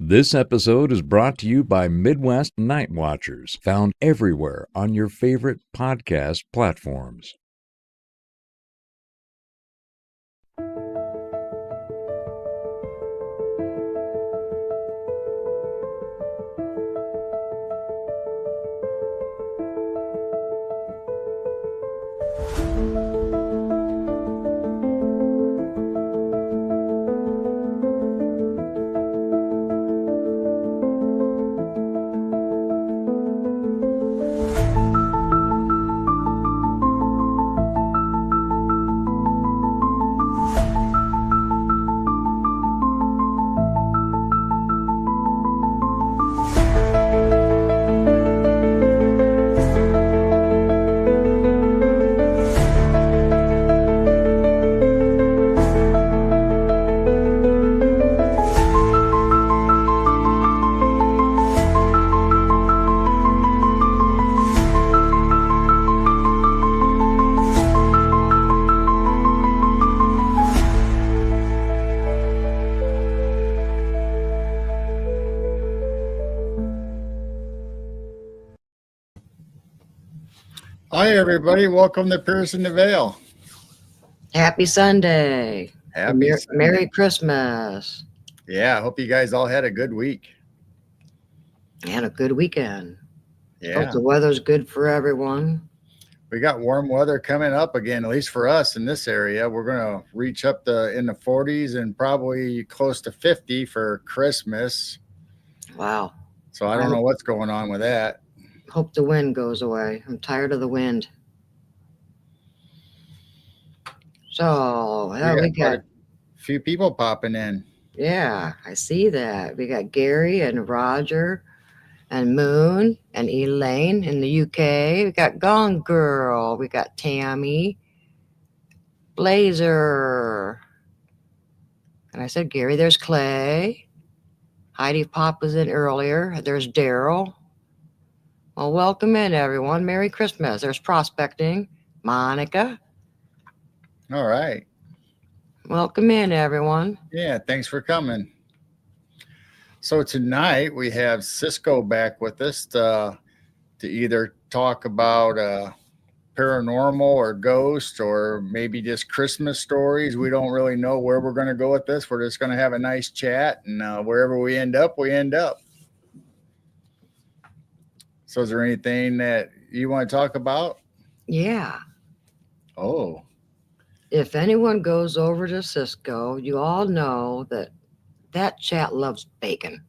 This episode is brought to you by Midwest Night Watchers, found everywhere on your favorite podcast platforms. Hi, everybody. Welcome to Piercing the Veil. Happy Sunday. Happy Sunday. Merry Christmas. Yeah, I hope you guys all had a good week. And a good weekend. Yeah. Hope the weather's good for everyone. We got warm weather coming up again, at least for us in this area. We're going to reach up in the 40s and probably close to 50 for Christmas. Wow. So I don't know what's going on with that. Hope the wind goes away. I'm tired of the wind. So, we got a few people popping in. Yeah, I see that. We got Gary and Roger and Moon and Elaine in the UK. We got Gone Girl. We got Tammy, Blazer. And I said, Gary, there's Clay. Heidi Pop was in earlier. There's Daryl. Well, welcome in, everyone. Merry Christmas. There's Prospecting. Monica. All right. Welcome in, everyone. Yeah, thanks for coming. So tonight we have Sysco back with us to either talk about paranormal or ghost or maybe just Christmas stories. We don't really know where we're going to go with this. We're just going to have a nice chat, and wherever we end up, we end up. So is there anything that you want to talk about? Yeah. Oh. If anyone goes over to Sysco, you all know that chat loves bacon.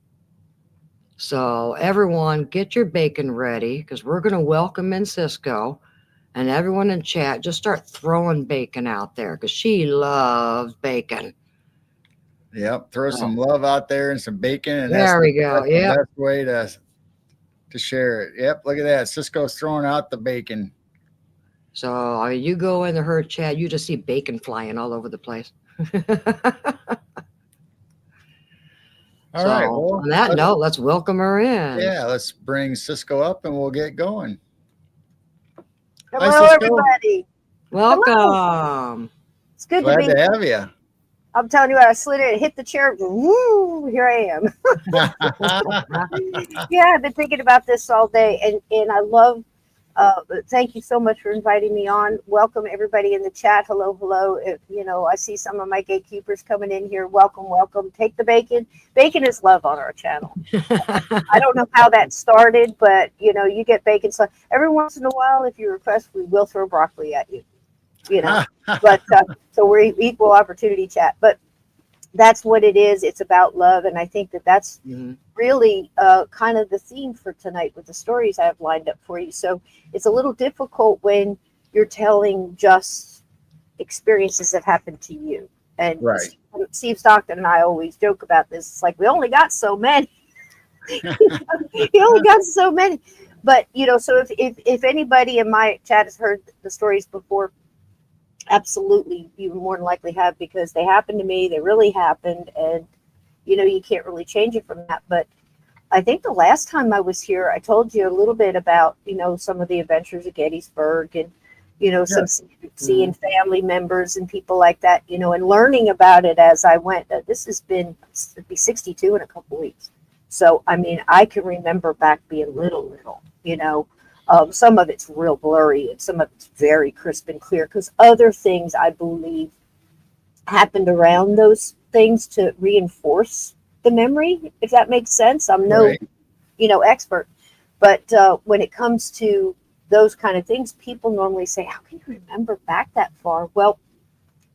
So everyone get your bacon ready because we're going to welcome in Sysco, and everyone in chat just start throwing bacon out there because she loves bacon. Yep. Throw some love out there and some bacon. And there we go. That's the best way to share it. Yep, look at that. Sysco's throwing out the bacon. So you go into her chat, you just see bacon flying all over the place. All right. Well, on that note, let's welcome her in. Yeah, let's bring Sysco up and we'll get going. Hello, everybody. Welcome. Hello. It's good Glad to be to have you. I'm telling you what, I slid it, hit the chair, woo, here I am. Yeah, I've been thinking about this all day, and I love, thank you so much for inviting me on. Welcome everybody in the chat. Hello, hello. If, I see some of my gatekeepers coming in here. Welcome, welcome. Take the bacon. Bacon is love on our channel. I don't know how that started, but, you get bacon. So every once in a while, if you request, we will throw broccoli at you. But so we're equal opportunity chat, but that's what it is. It's about love, and I think that's really kind of the theme for tonight with the stories I have lined up for you. So it's a little difficult when you're telling just experiences that happened to you. And right. Steve Stockton and I always joke about this. It's like we only got so many. You only got so many. But so if anybody in my chat has heard the stories before, absolutely, you more than likely have, because they happened to me. They really happened, and you can't really change it from that. But I think the last time I was here, I told you a little bit about some of the adventures of Gettysburg, and some seeing family members and people like that, and learning about it as I went. This has been, it'll be 62 in a couple weeks. So, I mean, I can remember back being little, you know. Some of it's real blurry and some of it's very crisp and clear because other things I believe happened around those things to reinforce the memory, if that makes sense. I'm no, Right. expert, but when it comes to those kind of things, people normally say, how can you remember back that far? Well,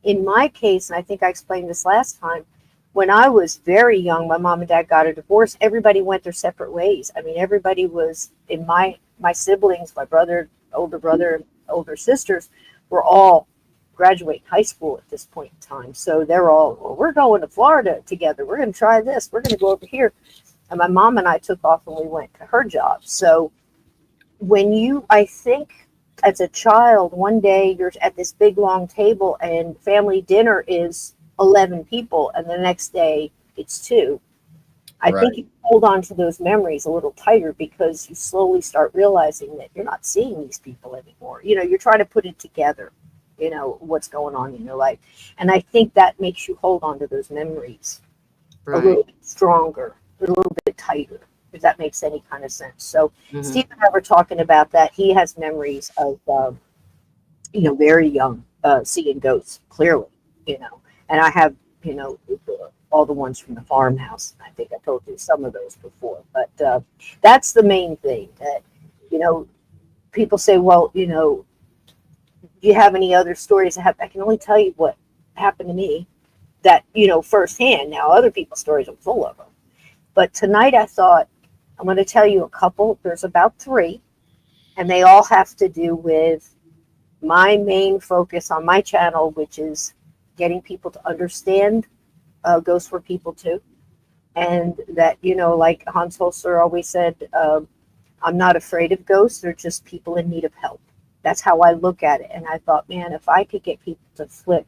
in my case, and I think I explained this last time, when I was very young, my mom and dad got a divorce. Everybody went their separate ways. I mean, everybody was in my siblings, my brother, older sisters were all graduating high school at this point in time. So they're all, well, we're going to Florida together. We're going to try this. We're going to go over here. And my mom and I took off and we went to her job. So I think as a child, one day you're at this big long table and family dinner is 11 people and the next day it's 2. I Right. think you hold on to those memories a little tighter because you slowly start realizing that you're not seeing these people anymore. You're trying to put it together, what's going on in your life. And I think that makes you hold on to those memories a Right. little bit stronger, a little bit tighter, if that makes any kind of sense. So Mhm. Steve and I were talking about that. He has memories of, very young, seeing ghosts clearly, and I have, all the ones from the farmhouse. I think I told you some of those before, but that's the main thing that, people say, well, do you have any other stories? I can only tell you what happened to me that, firsthand. Now, other people's stories, I'm full of them. But tonight I thought, I'm going to tell you a couple. There's about 3, and they all have to do with my main focus on my channel, which is getting people to understand ghosts were people too. And that, like Hans Holzer always said, I'm not afraid of ghosts. They're just people in need of help. That's how I look at it. And I thought, man, if I could get people to flip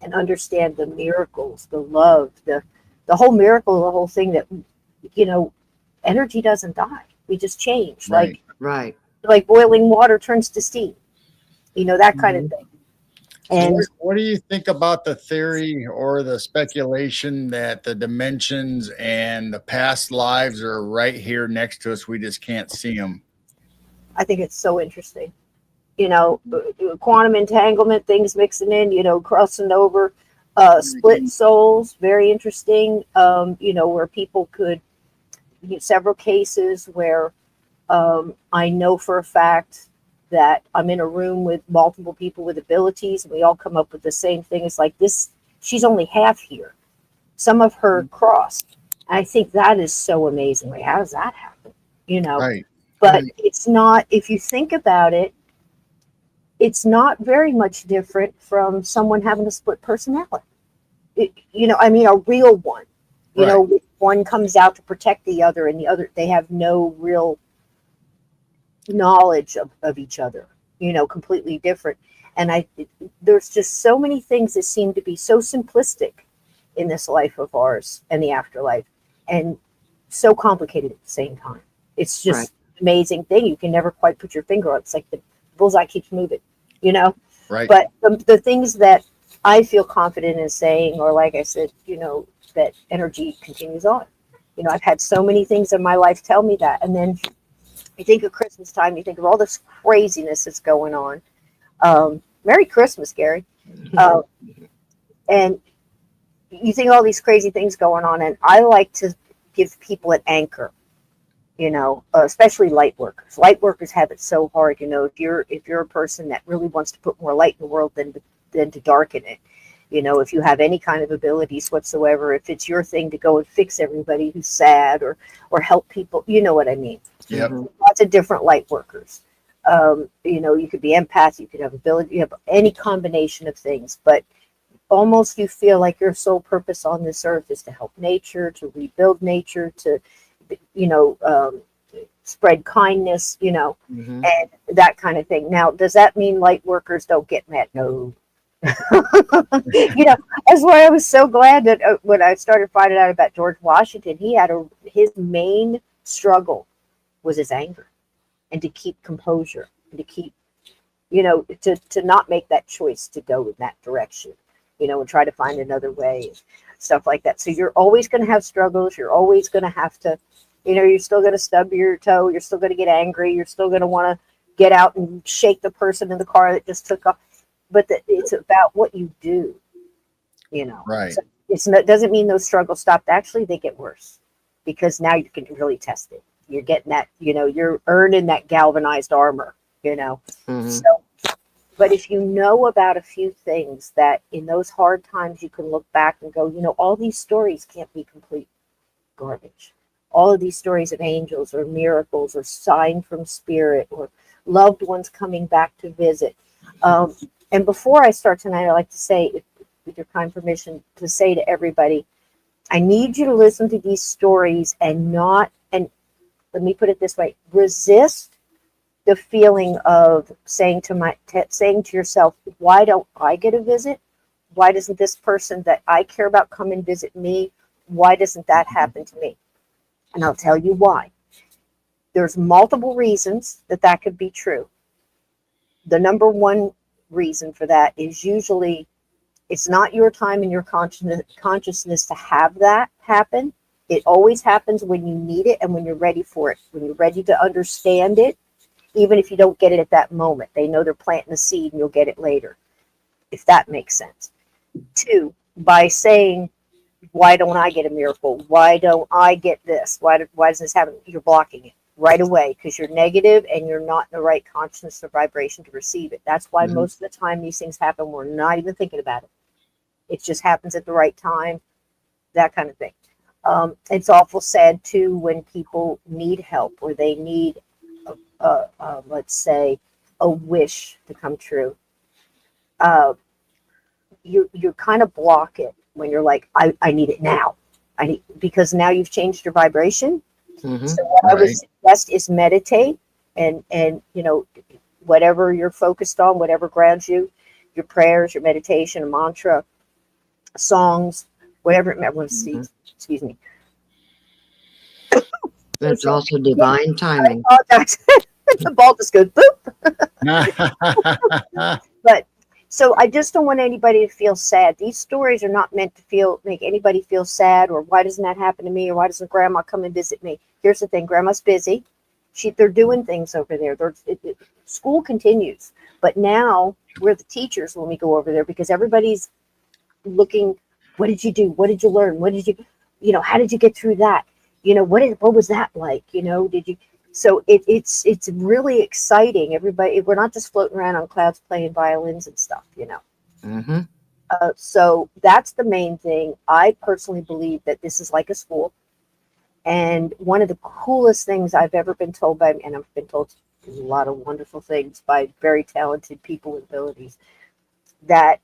and understand the miracles, the love, the whole miracle, the whole thing that, energy doesn't die. We just change. Right. Right. Like boiling water turns to steam, that kind of thing. So And what do you think about the theory or the speculation that the dimensions and the past lives are right here next to us? We just can't see them. I think it's so interesting. Quantum entanglement, things mixing in, crossing over, split souls, very interesting. Where people could, several cases where I know for a fact that I'm in a room with multiple people with abilities, and we all come up with the same thing. It's like this, she's only half here. Some of her crossed. I think that is so amazing. Like, how does that happen? Right. But it's not, if you think about it, it's not very much different from someone having a split personality. A real one. One comes out to protect the other, and the other, they have no real knowledge of each other, completely different. And there's just so many things that seem to be so simplistic in this life of ours and the afterlife, and so complicated at the same time. It's just Right. an amazing thing. You can never quite put your finger on it. It's like the bullseye keeps moving, Right. But the things that I feel confident in saying, or like I said, that energy continues on. I've had so many things in my life tell me that. And then you think of Christmas time, you think of all this craziness that's going on. Merry Christmas, Gary. And you think all these crazy things going on, and I like to give people an anchor, especially light workers. Light workers have it so hard, if you're a person that really wants to put more light in the world than to darken it. If you have any kind of abilities whatsoever, if it's your thing to go and fix everybody who's sad or help people, you know what I mean? Yep. Lots of different light workers. You could be empath, you could have ability, you have any combination of things, but almost you feel like your sole purpose on this earth is to help nature, to rebuild nature, to, spread kindness, Mhm. and that kind of thing. Now, does that mean light workers don't get mad? No. That's why I was so glad that when I started finding out about George Washington, his main struggle was his anger, and to keep composure, and to keep, to not make that choice to go in that direction, and try to find another way, stuff like that. So you're always going to have struggles. You're always going to have to You're still going to stub your toe. You're still going to get angry. You're still going to want to get out and shake the person in the car that just took off. But it's about what you do, Right. So it doesn't mean those struggles stopped. Actually, they get worse because now you can really test it. You're getting that, you're earning that galvanized armor, Mhm. So, but if you know about a few things that in those hard times you can look back and go, all these stories can't be complete garbage. All of these stories of angels or miracles or sign from spirit or loved ones coming back to visit. And before I start tonight, I like to say, with your kind permission, to say to everybody, I need you to listen to these stories and and let me put it this way, resist the feeling of saying to yourself, why don't I get a visit? Why doesn't this person that I care about come and visit me? Why doesn't that happen to me? And I'll tell you why. There's multiple reasons that could be true. The number one reason for that is usually it's not your time and your consciousness to have that happen. It always happens when you need it and when you're ready for it, when you're ready to understand it, even if you don't get it at that moment. They know they're planting a seed and you'll get it later, if that makes sense. Two, by saying, why don't I get a miracle? Why don't I get this? Why does this happen? You're blocking it right away because you're negative and you're not in the right consciousness or vibration to receive it. That's why most of the time these things happen, we're not even thinking about it. It just happens at the right time, that kind of thing. It's awful sad too when people need help or they need, let's say, a wish to come true. You kind of block it when you're like, I need it now. Because now you've changed your vibration. Mhm. So what I would suggest is meditate and whatever you're focused on, whatever grounds you, your prayers, your meditation, a mantra, songs, whatever it was. Excuse me. It's also divine timing. I apologize. The ball just goes boop. But so I just don't want anybody to feel sad. These stories are not meant to make anybody feel sad or why doesn't that happen to me or why doesn't grandma come and visit me? Here's the thing, grandma's busy. They're doing things over there. School continues. But now we're the teachers when we go over there because everybody's looking, what did you do? What did you learn? What did you, how did you get through that? What was that like? Did you? So it's really exciting. Everybody, we're not just floating around on clouds playing violins and stuff, Mm-hmm. So that's the main thing. I personally believe that this is like a school. And one of the coolest things I've ever been told and I've been told a lot of wonderful things by very talented people with abilities, that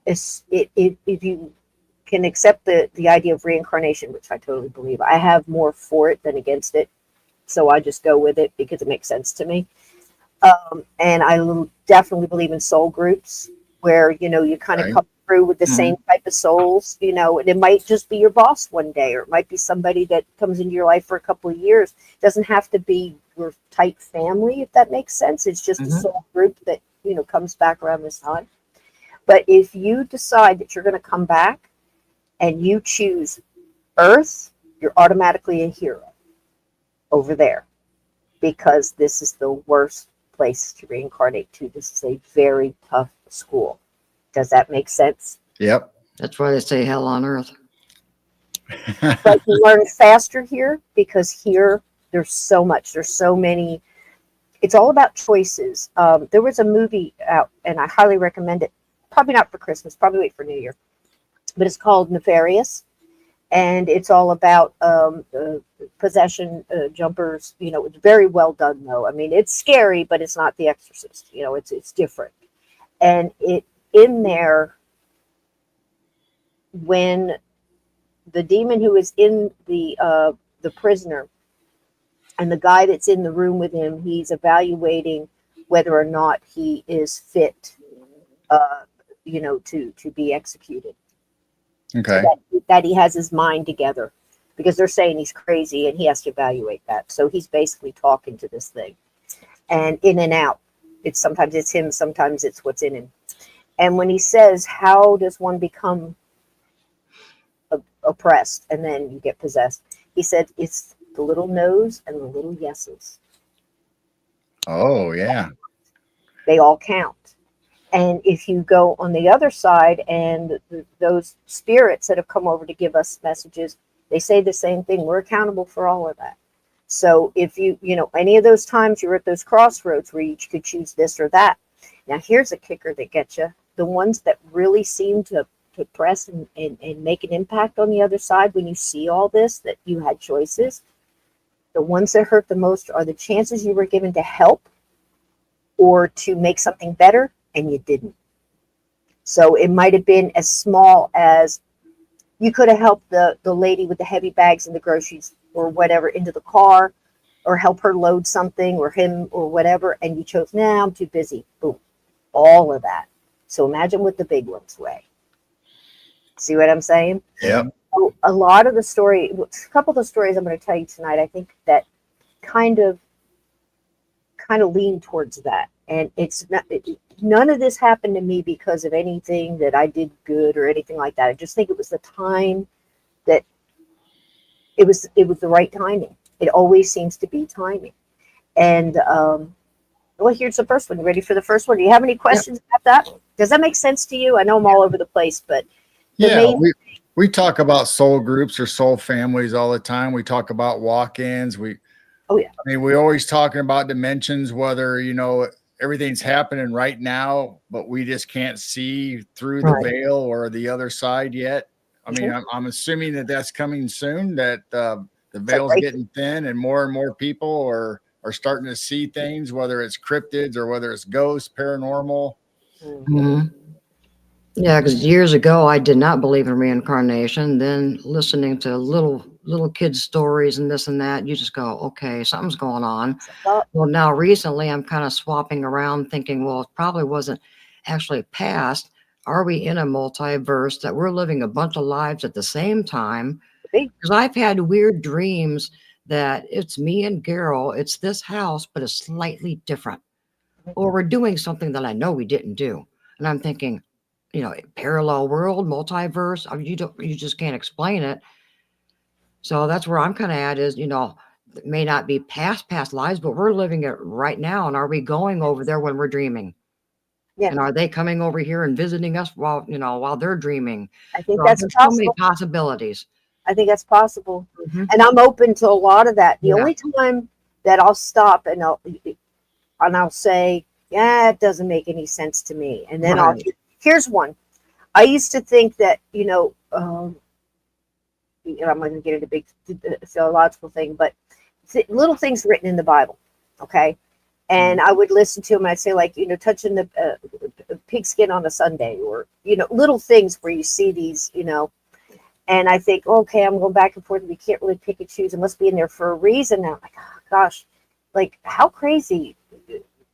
if you can accept the idea of reincarnation, which I totally believe, I have more for it than against it. So I just go with it because it makes sense to me. And I definitely believe in soul groups where, you kind of come through with the same type of souls, and it might just be your boss one day, or it might be somebody that comes into your life for a couple of years. It doesn't have to be your tight family, if that makes sense. It's just a soul group that, comes back around this time. But if you decide that you're going to come back and you choose Earth, you're automatically a hero over there, because this is the worst place to reincarnate to. This is a very tough school. Does that make sense? Yep. That's why they say hell on earth. But you learn faster here because here there's so many. It's all about choices. There was a movie out, and I highly recommend it. Probably not for Christmas. Probably wait for New Year. But it's called Nefarious. And it's all about possession, jumpers. It's very well done, though. I mean, it's scary, but it's not The Exorcist. It's different. And in there, when the demon who is in the prisoner and the guy that's in the room with him, he's evaluating whether or not he is fit, to be executed. Okay. So that he has his mind together, because they're saying he's crazy and he has to evaluate that. So he's basically talking to this thing, and in and out. Sometimes it's him, sometimes it's what's in him. And when he says, how does one become oppressed and then you get possessed, He said it's the little no's and the little yeses. Oh, yeah. They all count. And if you go on the other side and those spirits that have come over to give us messages, they say the same thing. We're accountable for all of that. So if any of those times you're at those crossroads where you could choose this or that. Now, here's a kicker that gets you. The ones that really seem to press and make an impact on the other side when you see all this, that you had choices, the ones that hurt the most are the chances you were given to help or to make something better, and you didn't. So it might have been as small as you could have helped the lady with the heavy bags and the groceries or whatever into the car, or help her load something, or him or whatever, and you chose, nah, I'm too busy. Boom. All of that. So imagine what the big ones weigh. See what I'm saying? Yep. So a lot of the story, a couple of the stories I'm going to tell you tonight, I think that kind of lean towards that. And it's not, none of this happened to me because of anything that I did good or anything like that. I just think it was the time that it was the right timing. It always seems to be timing. And well, here's the first one. You ready for the first one? Do you have any questions about that? Does that make sense to you? I know I'm all over the place, but we talk about soul groups or soul families all the time. We talk about walk-ins. We always talking about dimensions, whether everything's happening right now, but we just can't see through the veil or the other side yet. I mean, I'm assuming that that's coming soon, that the veil's getting thin and more people are starting to see things, whether it's cryptids or whether it's ghosts, paranormal. Mm-hmm. Yeah, because years ago I did not believe in reincarnation. Then listening to little kids' stories and this and that, you just go, okay, something's going on. Well, now recently I'm kind of swapping around, thinking, well, it probably wasn't actually past. Are we in a multiverse that we're living a bunch of lives at the same time? Because I've had weird dreams that it's me and Carol, it's this house, but it's slightly different. Or we're doing something that I know we didn't do. And I'm thinking, parallel world, multiverse, I mean, you just can't explain it. So that's where I'm kind of at is, it may not be past lives, but we're living it right now. And are we going over there when we're dreaming? Yeah. And are they coming over here and visiting us while they're dreaming? I think that's possible. So many possibilities. I think that's possible. Mm-hmm. And I'm open to a lot of that. The only time that I'll stop and I'll say, yeah, it doesn't make any sense to me. And then here's one. I used to think that, I'm going to get into a big theological thing, but little things written in the Bible. Okay. And I would listen to them. I'd say, like, touching the pigskin on a Sunday, or, little things where you see these, and I think, okay, I'm going back and forth. We can't really pick and choose. It must be in there for a reason. Now, like, oh, gosh, like, how crazy.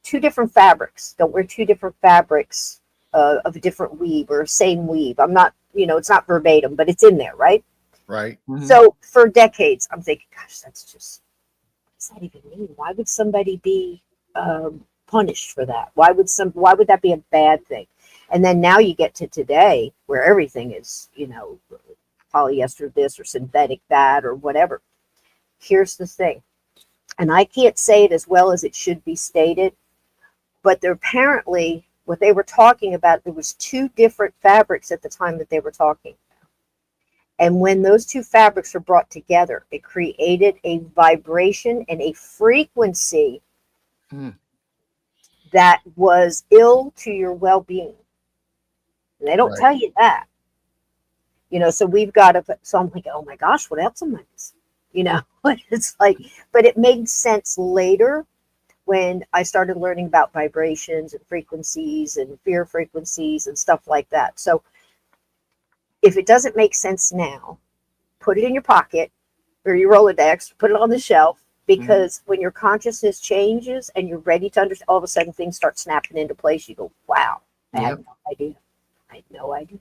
2 different fabrics. Don't wear 2 different fabrics of a different weave or same weave. I'm not, it's not verbatim, but it's in there, right? Right. Mm-hmm. So for decades, I'm thinking, gosh, what does that even mean? Why would somebody be punished for that? Why would that be a bad thing? And then now you get to today where everything is, polyester this or synthetic that or whatever. Here's the thing. And I can't say it as well as it should be stated, but apparently what they were talking about, there was 2 different fabrics at the time that they were talking about. And when those 2 fabrics were brought together, it created a vibration and a frequency that was ill to your well-being. And they don't tell you that. So we've got to, so I'm like, oh my gosh, what else am I missing? It's like, but it made sense later when I started learning about vibrations and frequencies and fear frequencies and stuff like that. So if it doesn't make sense now, put it in your pocket or your Rolodex, put it on the shelf, because when your consciousness changes and you're ready to understand, all of a sudden things start snapping into place. You go, wow, I had no idea. I had no idea.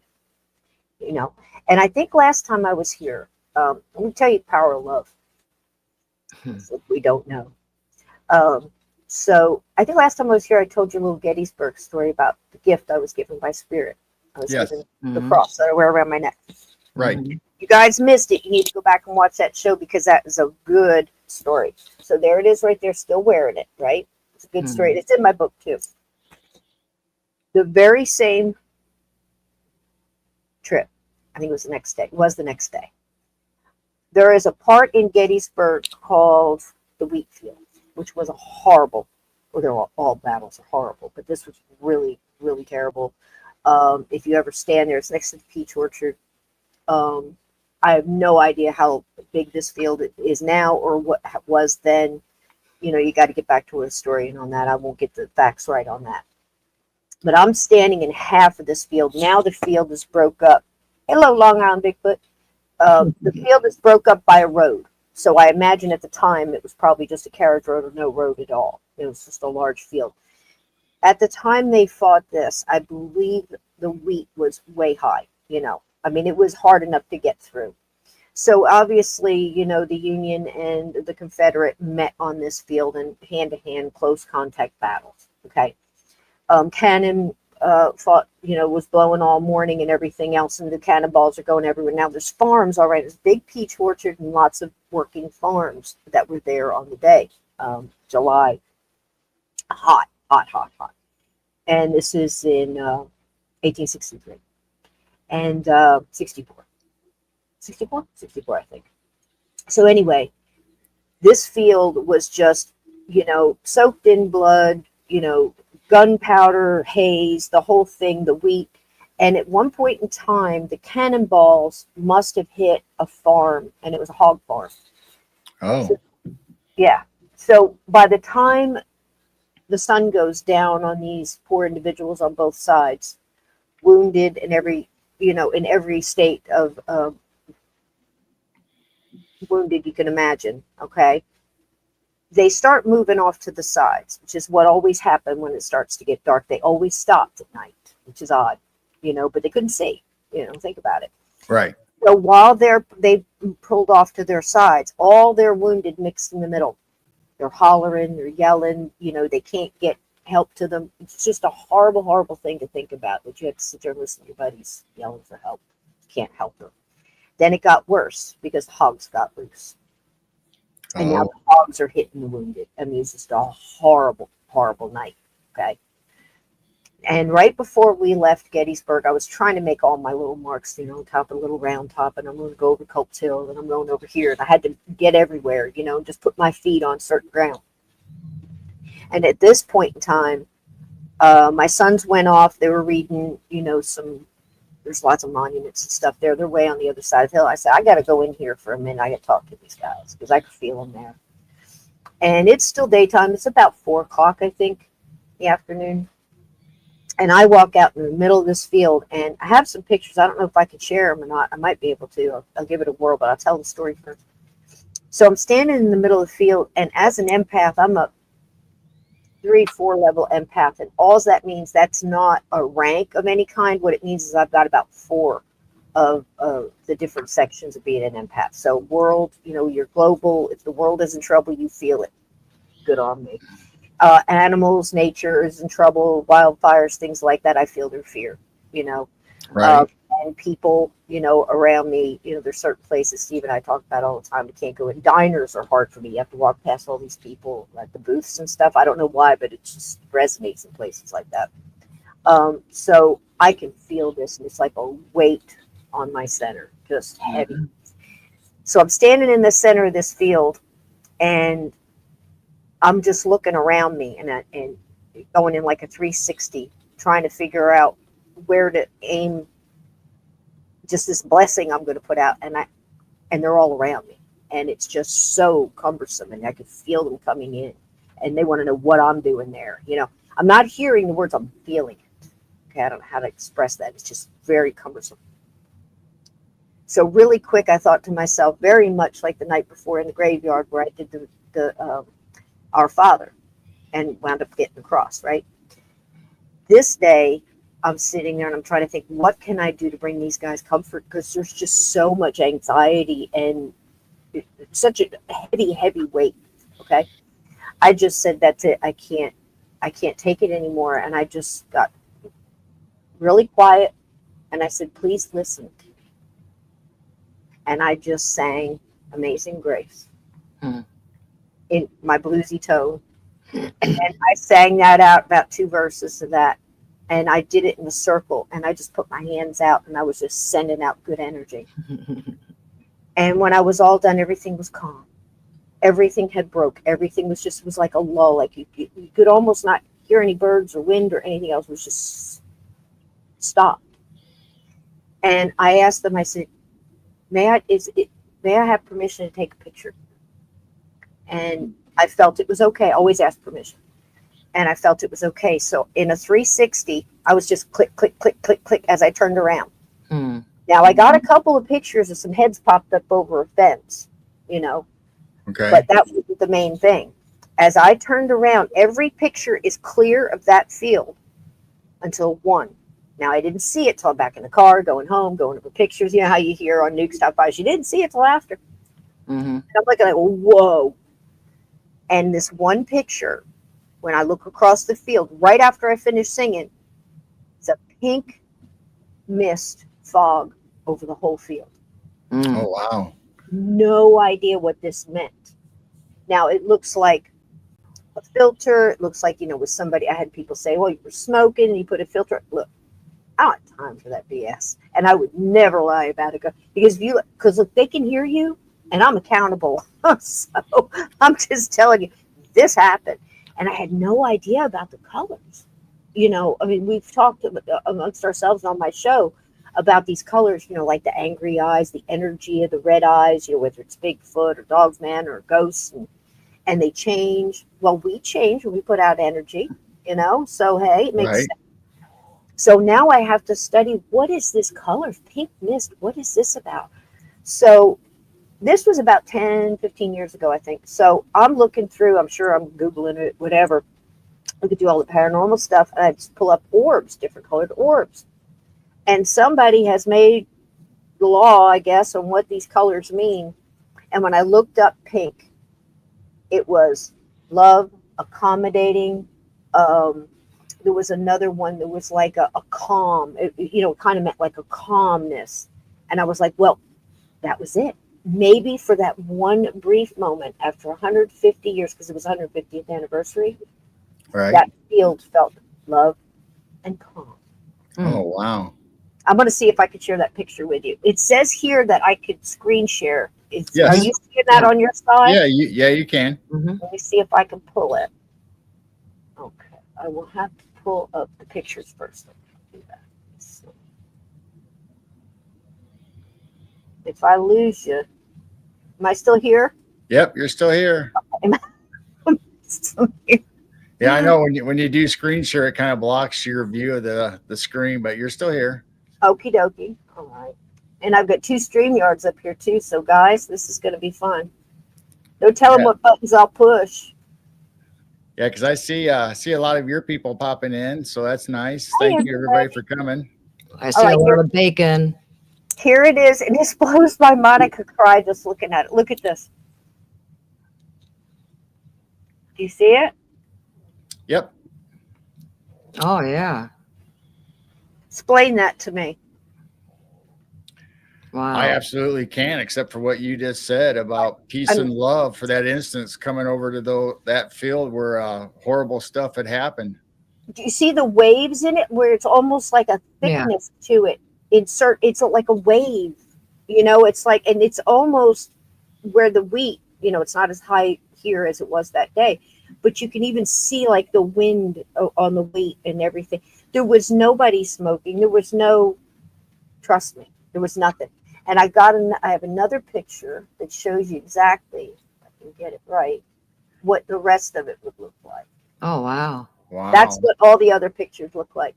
And I think last time I was here, let me tell you the power of love. If we don't know. So I think last time I was here, I told you a little Gettysburg story about the gift I was given by Spirit. I was given the cross that I wear around my neck. Right. Mm-hmm. You guys missed it. You need to go back and watch that show because that is a good story. So there it is right there, still wearing it, right? It's a good story. Mm-hmm. It's in my book too. The very same trip, I think it was the next day. It was the next day. There is a part in Gettysburg called the wheat field, which was a horrible, well, they're all battles are horrible, but this was really, really terrible. If you ever stand there, it's next to the peach orchard. Um, I have no idea how big this field is now or what was then. You know, you got to get back to a historian on that. I won't get the facts right on that. But I'm standing in half of this field. Now the field is broke up. Hello, Long Island Bigfoot. The field is broke up by a road. So I imagine at the time it was probably just a carriage road or no road at all. It was just a large field. At the time they fought this, I believe the wheat was way high, you know. I mean, it was hard enough to get through. So obviously, you know, the Union and the Confederate met on this field in hand-to-hand close contact battles. Okay. Cannon fought, you know, was blowing all morning and everything else, and the cannonballs are going everywhere. Now there's farms, all right, there's big peach orchard and lots of working farms that were there on the day. July, hot, hot, hot, hot. And this is in 1863 and 64. 64? 64, I think. So anyway, this field was just, you know, soaked in blood, you know, gunpowder, haze, the whole thing, the wheat. And at one point in time, the cannonballs must have hit a farm, and it was a hog farm. Oh. So, yeah. So by the time the sun goes down on these poor individuals on both sides, wounded in every, you know, in every state of wounded you can imagine, okay? They start moving off to the sides, which is what always happened when it starts to get dark. They always stopped at night, which is odd, you know, but they couldn't see, you know, think about it. Right. So while they pulled off to their sides, all their wounded mixed in the middle. They're hollering, they're yelling, you know, they can't get help to them. It's just a horrible, horrible thing to think about, that you have to sit there and listen to your buddies yelling for help. You can't help them. Then it got worse because the hogs got loose. And now the hogs are hitting the wounded. I mean, it's just a horrible, horrible night. Okay. And right before we left Gettysburg, I was trying to make all my little marks, you know, top of a little round top, and I'm going to go over Culp's Hill, and I'm going over here. And I had to get everywhere, you know, just put my feet on certain ground. And at this point in time, my sons went off. They were reading, you know, there's lots of monuments and stuff there. They're way on the other side of the hill. I said, I got to go in here for a minute. I got to talk to these guys because I could feel them there. And it's still daytime. It's about 4 o'clock, I think, in the afternoon. And I walk out in the middle of this field, and I have some pictures. I don't know if I can share them or not. I might be able to. I'll give it a whirl, but I'll tell the story first. So I'm standing in the middle of the field, and as an empath, I'm a 3-4 level empath, and all that means, that's not a rank of any kind. What it means is I've got about 4 of the different sections of being an empath. So world, you know, you're global. If the world is in trouble, you feel it. Good on me. Animals, nature is in trouble, wildfires, things like that. I feel their fear, you know. Right. And people, you know, around me, you know, there's certain places Steve and I talk about all the time. You can't go in. Diners are hard for me. You have to walk past all these people at the booths and stuff. I don't know why, but it just resonates in places like that. So I can feel this, and it's like a weight on my center, just heavy. So I'm standing in the center of this field, and I'm just looking around me and going in like a 360, trying to figure out where to aim just this blessing I'm going to put out. And they're all around me, and it's just so cumbersome, and I can feel them coming in, and they want to know what I'm doing there. You know, I'm not hearing the words, I'm feeling it. Okay. I don't know how to express that. It's just very cumbersome. So really quick, I thought to myself, very much like the night before in the graveyard where I did the Our Father and wound up getting the cross, right? This day, I'm sitting there and I'm trying to think, what can I do to bring these guys comfort? Because there's just so much anxiety and such a heavy, heavy weight. Okay. I just said, that's it. I can't take it anymore. And I just got really quiet. And I said, please listen. and I just sang Amazing Grace Hmm. in my bluesy tone. And I sang that out, about 2 verses of that. And I did it in a circle, and I just put my hands out, and I was just sending out good energy. And when I was all done, everything was calm. Everything had broke. Everything was like a lull. Like you could almost not hear any birds or wind or anything else. It was just stopped. And I asked them, I said, may I have permission to take a picture? And I felt it was okay. I always ask permission. And I felt it was okay. So in a 360, I was just click, click, click, click, click as I turned around. Hmm. Now I got a couple of pictures of some heads popped up over a fence, you know, Okay. but that wasn't the main thing. As I turned around, every picture is clear of that field until one. Now I didn't see it till I'm back in the car, going home, going over pictures. You know how you hear on Nuke Stop By, you didn't see it till after. Mm-hmm. And I'm like, whoa. And this one picture, when I look across the field, right after I finish singing, it's a pink mist fog over the whole field. Mm. Oh, wow. No idea what this meant. Now it looks like a filter. It looks like, with somebody, I had people say, well, you were smoking and you put a filter. Look, I don't have time for that BS. And I would never lie about it because look, they can hear you and I'm accountable. So I'm just telling you, this happened. And I had no idea about the colors. I mean, we've talked amongst ourselves on my show about these colors, like the angry eyes, the energy of the red eyes, whether it's Bigfoot or Dog's Man or ghosts, and they change. Well, we change when we put out energy, so hey, it makes Right. sense. So now I have to study, what is this color, pink mist? What is this about? So this was about 10, 15 years ago, I think. So I'm looking through, I'm sure I'm Googling it, whatever. We could do all the paranormal stuff. And I just pull up orbs, different colored orbs. And somebody has made the law, I guess, on what these colors mean. And when I looked up pink, it was love, accommodating. There was another one that was like a calm, it kind of meant like a calmness. And I was like, well, that was it. Maybe for that one brief moment after 150 years, because it was 150th anniversary, Right. that field felt love and calm. Oh, wow. I'm going to see if I could share that picture with you. It says here that I could screen share. Yes. Are you seeing that on your side? Yeah, you can. Mm-hmm. Let me see if I can pull it. Okay. I will have to pull up the pictures first. Do that. So, if I lose you, am I still here? Yep, you're still here. Still here. Yeah, I know when you do screen share, it kind of blocks your view of the screen, but you're still here. Okie dokie. All right. And I've got 2 StreamYards up here too. So guys, this is going to be fun. Don't tell them what buttons I'll push. Yeah, because I see a lot of your people popping in, so that's nice. Hi, Thank you everybody for coming. I see right, a lot of bacon. Here it is. And this blows my mind. I could cry just looking at it. Look at this. Do you see it? Yep. Oh yeah. Explain that to me. Wow. I absolutely can, except for what you just said about peace and love for that instance coming over to that field where horrible stuff had happened. Do you see the waves in it where it's almost like a thickness to it? It's like a wave, it's like, and it's almost where the wheat, it's not as high here as it was that day, but you can even see like the wind on the wheat and everything. There was nobody smoking. There was trust me, there was nothing. And I have another picture that shows you exactly, if I can get it right, what the rest of it would look like. Oh wow. Wow. That's what all the other pictures look like.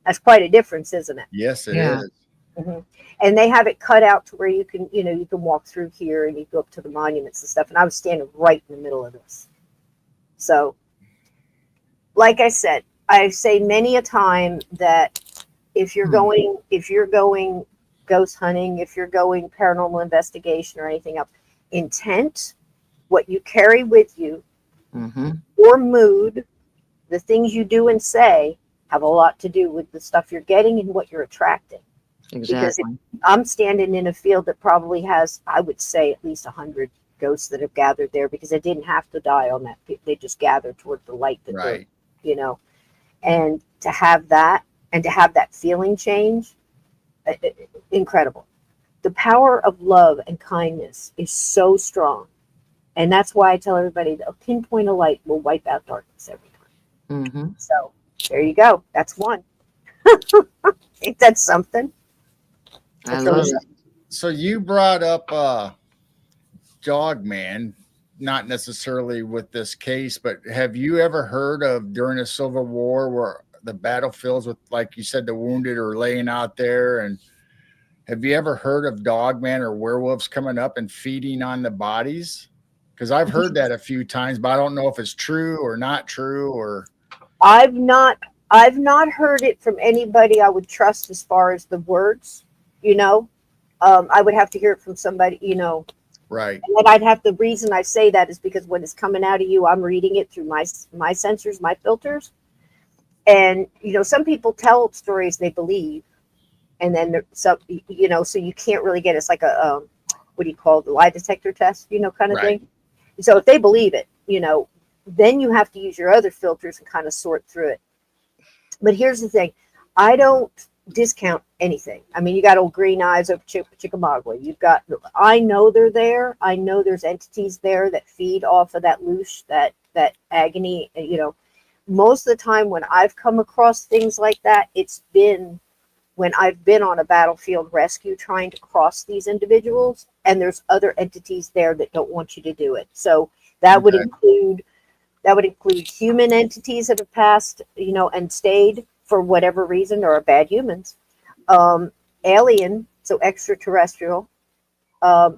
That's quite a difference, isn't it? Yes, it Yeah. is. Mm-hmm. And they have it cut out to where you can walk through here and you go up to the monuments and stuff. And I was standing right in the middle of this. So, like I said, I say many a time that if you're going ghost hunting, if you're going paranormal investigation or anything else, intent, what you carry with you, Mm-hmm. your mood, the things you do and say have a lot to do with the stuff you're getting and what you're attracting. Because if Exactly. I'm standing in a field that probably has, I would say, at least 100 ghosts that have gathered there, because they didn't have to die on that. They just gathered toward the light that they're, Right. you know, and to have that and to have that feeling change, incredible. The power of love and kindness is so strong. And that's why I tell everybody that a pinpoint of light will wipe out darkness every time. Hmm. So there you go. That's one. Ain't that something? I That's love really it. So you brought up Dogman, not necessarily with this case, but have you ever heard of during the Civil War where the battlefields with, like you said, the wounded are laying out there? And have you ever heard of Dogman or werewolves coming up and feeding on the bodies? Because I've heard that a few times, but I don't know if it's true or not true. Or I've not I've not heard it from anybody I would trust as far as the words, you know. I would have to hear it from somebody, you know. right, And then I'd have, the reason I say that is because when it's coming out of you, I'm reading it through my sensors, my filters. And you know, some people tell stories they believe, and then some, you know, so you can't really get, it's like a what do you call it, the lie detector test, you know, kind of right, thing. So if they believe it, you know, then you have to use your other filters and kind of sort through it. But here's the thing, I don't discount anything. I mean, you got old green eyes over Chickamauga. You've got, I know they're there. I know there's entities there that feed off of that loosh, that agony. You know, most of the time when I've come across things like that, it's been when I've been on a battlefield rescue trying to cross these individuals, and there's other entities there that don't want you to do it. So that would okay, include human entities that have passed, you know, and stayed for whatever reason, or are bad humans. Um, Alien, so extraterrestrial,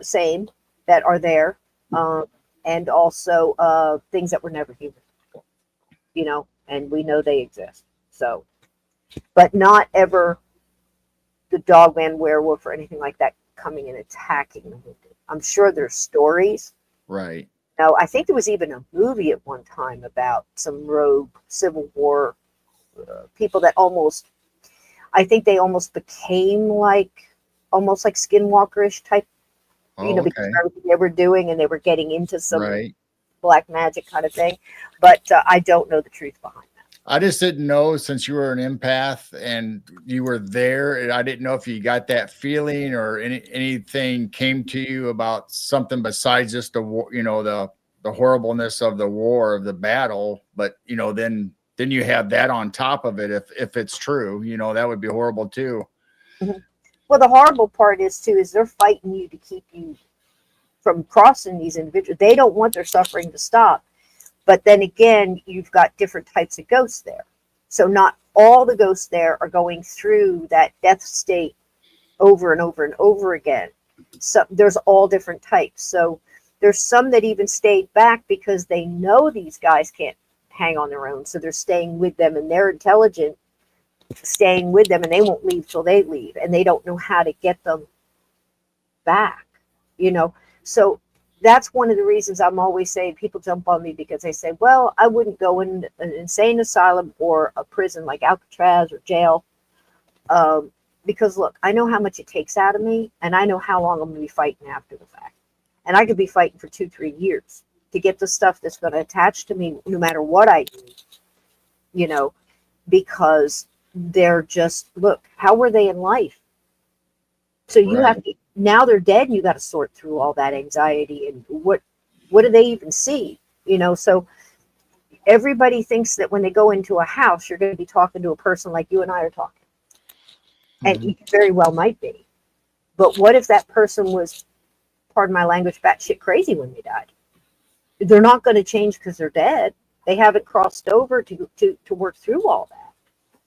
same, that are there, um, and also things that were never human, you know, and we know they exist. So, but not ever the dogman werewolf or anything like that coming and attacking the wounded. I'm sure there's stories. right. Now, I think there was even a movie at one time about some rogue Civil War people that almost, I think they almost became like, almost like skinwalkerish type, you Oh, know, because okay, of everything they were doing, and they were getting into some right. black magic kind of thing. But I don't know the truth behind that. I just didn't know, since you were an empath and you were there, and I didn't know if you got that feeling or anything came to you about something besides just the war, you know, the horribleness of the war, of the battle. But you know, then you have that on top of it. If it's true, you know, that would be horrible too. Mhm. Well, the horrible part is too, is they're fighting you to keep you from crossing these individuals. They don't want their suffering to stop. But then again, you've got different types of ghosts there. So not all the ghosts there are going through that death state over and over and over again. So there's all different types. So there's some that even stayed back because they know these guys can't hang on their own. So they're staying with them, and they're intelligent, staying with them, and they won't leave till they leave. And they don't know how to get them back, you know. So that's one of the reasons I'm always saying, people jump on me because they say, well, I wouldn't go in an insane asylum or a prison like Alcatraz or jail, because look, I know how much it takes out of me, and I know how long I'm going to be fighting after the fact, and I could be fighting for 2-3 years to get the stuff that's going to attach to me no matter what I do, you know, because they're just, look, how were they in life? So you Right. have to, now they're dead, and you got to sort through all that anxiety, and what do they even see, you know? So everybody thinks that when they go into a house, you're going to be talking to a person like you and I are talking, and Mhm. you very well might be. But what if that person was, pardon my language, batshit crazy when they died? They're not going to change because they're dead. They haven't crossed over to work through all that.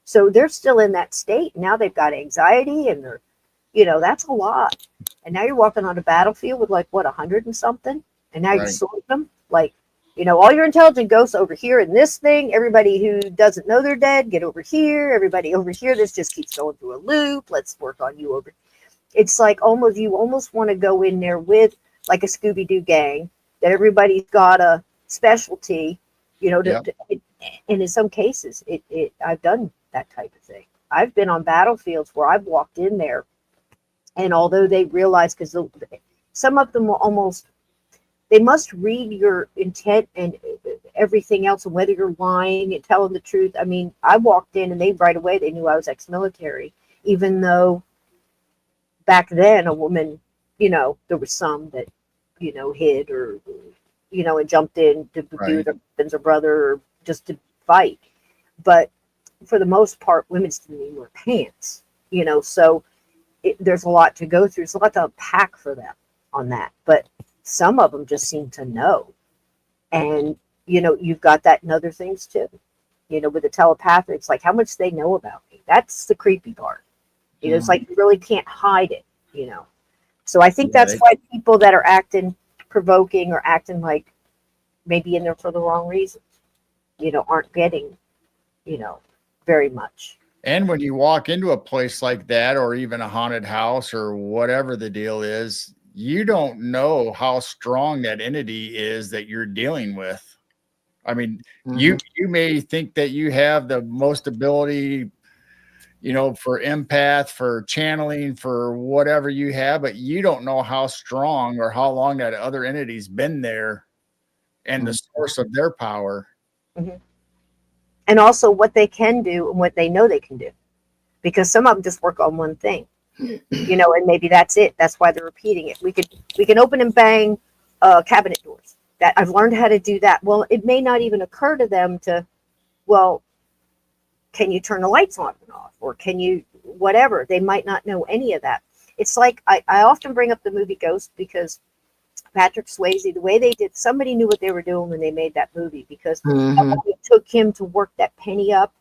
So they're still in that state. Now they've got anxiety, and they're, you know, that's a lot. And now you're walking on a battlefield with like, what, 100 and something? And now you're Right. sorting them. Like, you know, all your intelligent ghosts over here in this thing. Everybody who doesn't know they're dead, get over here. Everybody over here, this just keeps going through a loop. Let's work on you over. It's like almost, you almost want to go in there with like a Scooby-Doo gang, that everybody's got a specialty, you know, Yep. and in some cases, I've done that type of thing. I've been on battlefields where I've walked in there And although they realize, because some of them will almost, they must read your intent and everything else, and whether you're lying and telling the truth. I mean, I walked in and they right away, they knew I was ex-military, even though back then a woman, there was some that, hid or, and jumped in to be with their husband's or brother or just to fight. But for the most part, women didn't even wear pants, so there's a lot to go through. There's a lot to unpack for them on that. But some of them just seem to know. And, you've got that in other things too. With the telepathic, it's like how much they know about me. That's the creepy part. It's like you really can't hide it, So I think that's why people that are acting provoking or acting like maybe in there for the wrong reasons, aren't getting, very much. And when you walk into a place like that, or even a haunted house or whatever the deal is, you don't know how strong that entity is that you're dealing with. I mean, you may think that you have the most ability, for empath, for channeling, for whatever you have, but you don't know how strong or how long that other entity's been there and the source of their power. And also what they can do and what they know they can do, because some of them just work on one thing, and maybe that's it. That's why they're repeating it. We can open and bang cabinet doors. That I've learned how to do that. Well, it may not even occur to them to, well, can you turn the lights on and off, or can you whatever? They might not know any of that. It's like I often bring up the movie Ghost, because Patrick Swayze, the way they did, somebody knew what they were doing when they made that movie, because it took him to work that penny up,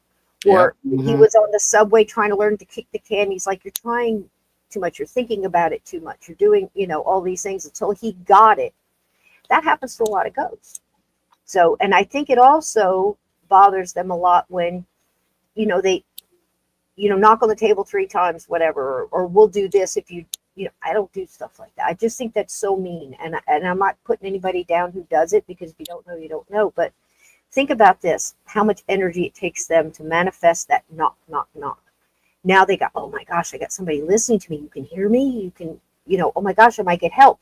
or he was on the subway trying to learn to kick the can. He's like, you're trying too much. You're thinking about it too much. You're doing, all these things until he got it. That happens to a lot of ghosts. So, and I think it also bothers them a lot when, they, knock on the table 3 times, whatever, or we'll do this if you, I don't do stuff like that. I just think that's so mean. And I'm not putting anybody down who does it, because if you don't know, you don't know. But think about this, how much energy it takes them to manifest that knock, knock, knock. Now they got, oh my gosh, I got somebody listening to me. You can hear me. You can, oh my gosh, I might get help.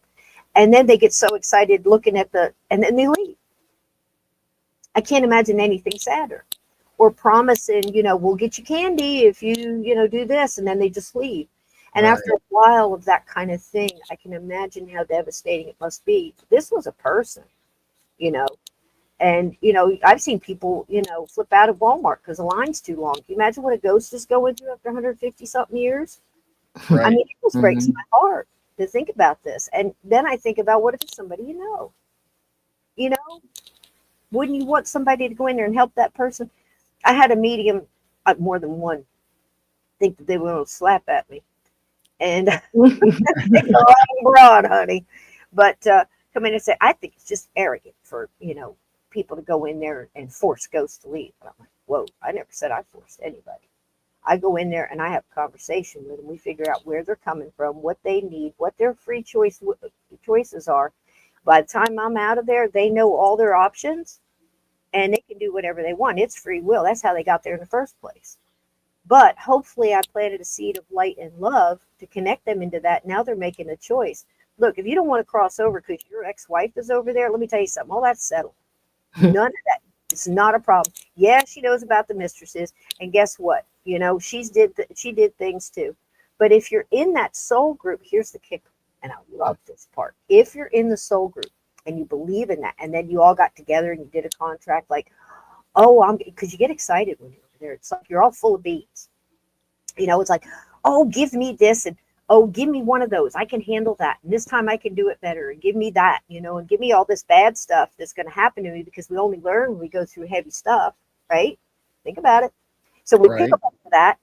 And then they get so excited looking at and then they leave. I can't imagine anything sadder. Or promising, we'll get you candy if you, do this. And then they just leave. And after a while of that kind of thing, I can imagine how devastating it must be. This was a person, and, I've seen people, flip out of Walmart because the line's too long. Can you imagine what a ghost is going through after 150 something years? I mean, it just breaks my heart to think about this. And then I think about, what if it's somebody wouldn't you want somebody to go in there and help that person? I had a medium, more than one, think that they were going to slap at me. And they're broad, honey. But come in and say, I think it's just arrogant for, people to go in there and force ghosts to leave. And I'm like, whoa, I never said I forced anybody. I go in there and I have a conversation with them. We figure out where they're coming from, what they need, what their free choices are. By the time I'm out of there, they know all their options and they can do whatever they want. It's free will. That's how they got there in the first place. But hopefully I planted a seed of light and love to connect them into that. Now they're making a choice. Look, if you don't want to cross over because your ex-wife is over there, let me tell you something. All that's settled. None of that. It's not a problem. Yeah, she knows about the mistresses. And guess what? She did things too. But if you're in that soul group, here's the kicker. And I love this part. If you're in the soul group and you believe in that, and then you all got together and you did a contract, like, because you get excited when you're over there. It's like you're all full of beans. It's like, oh, give me this, and oh, give me one of those. I can handle that. And this time I can do it better. And give me that, and give me all this bad stuff that's going to happen to me, because we only learn when we go through heavy stuff, right? Think about it. So we pick up for that.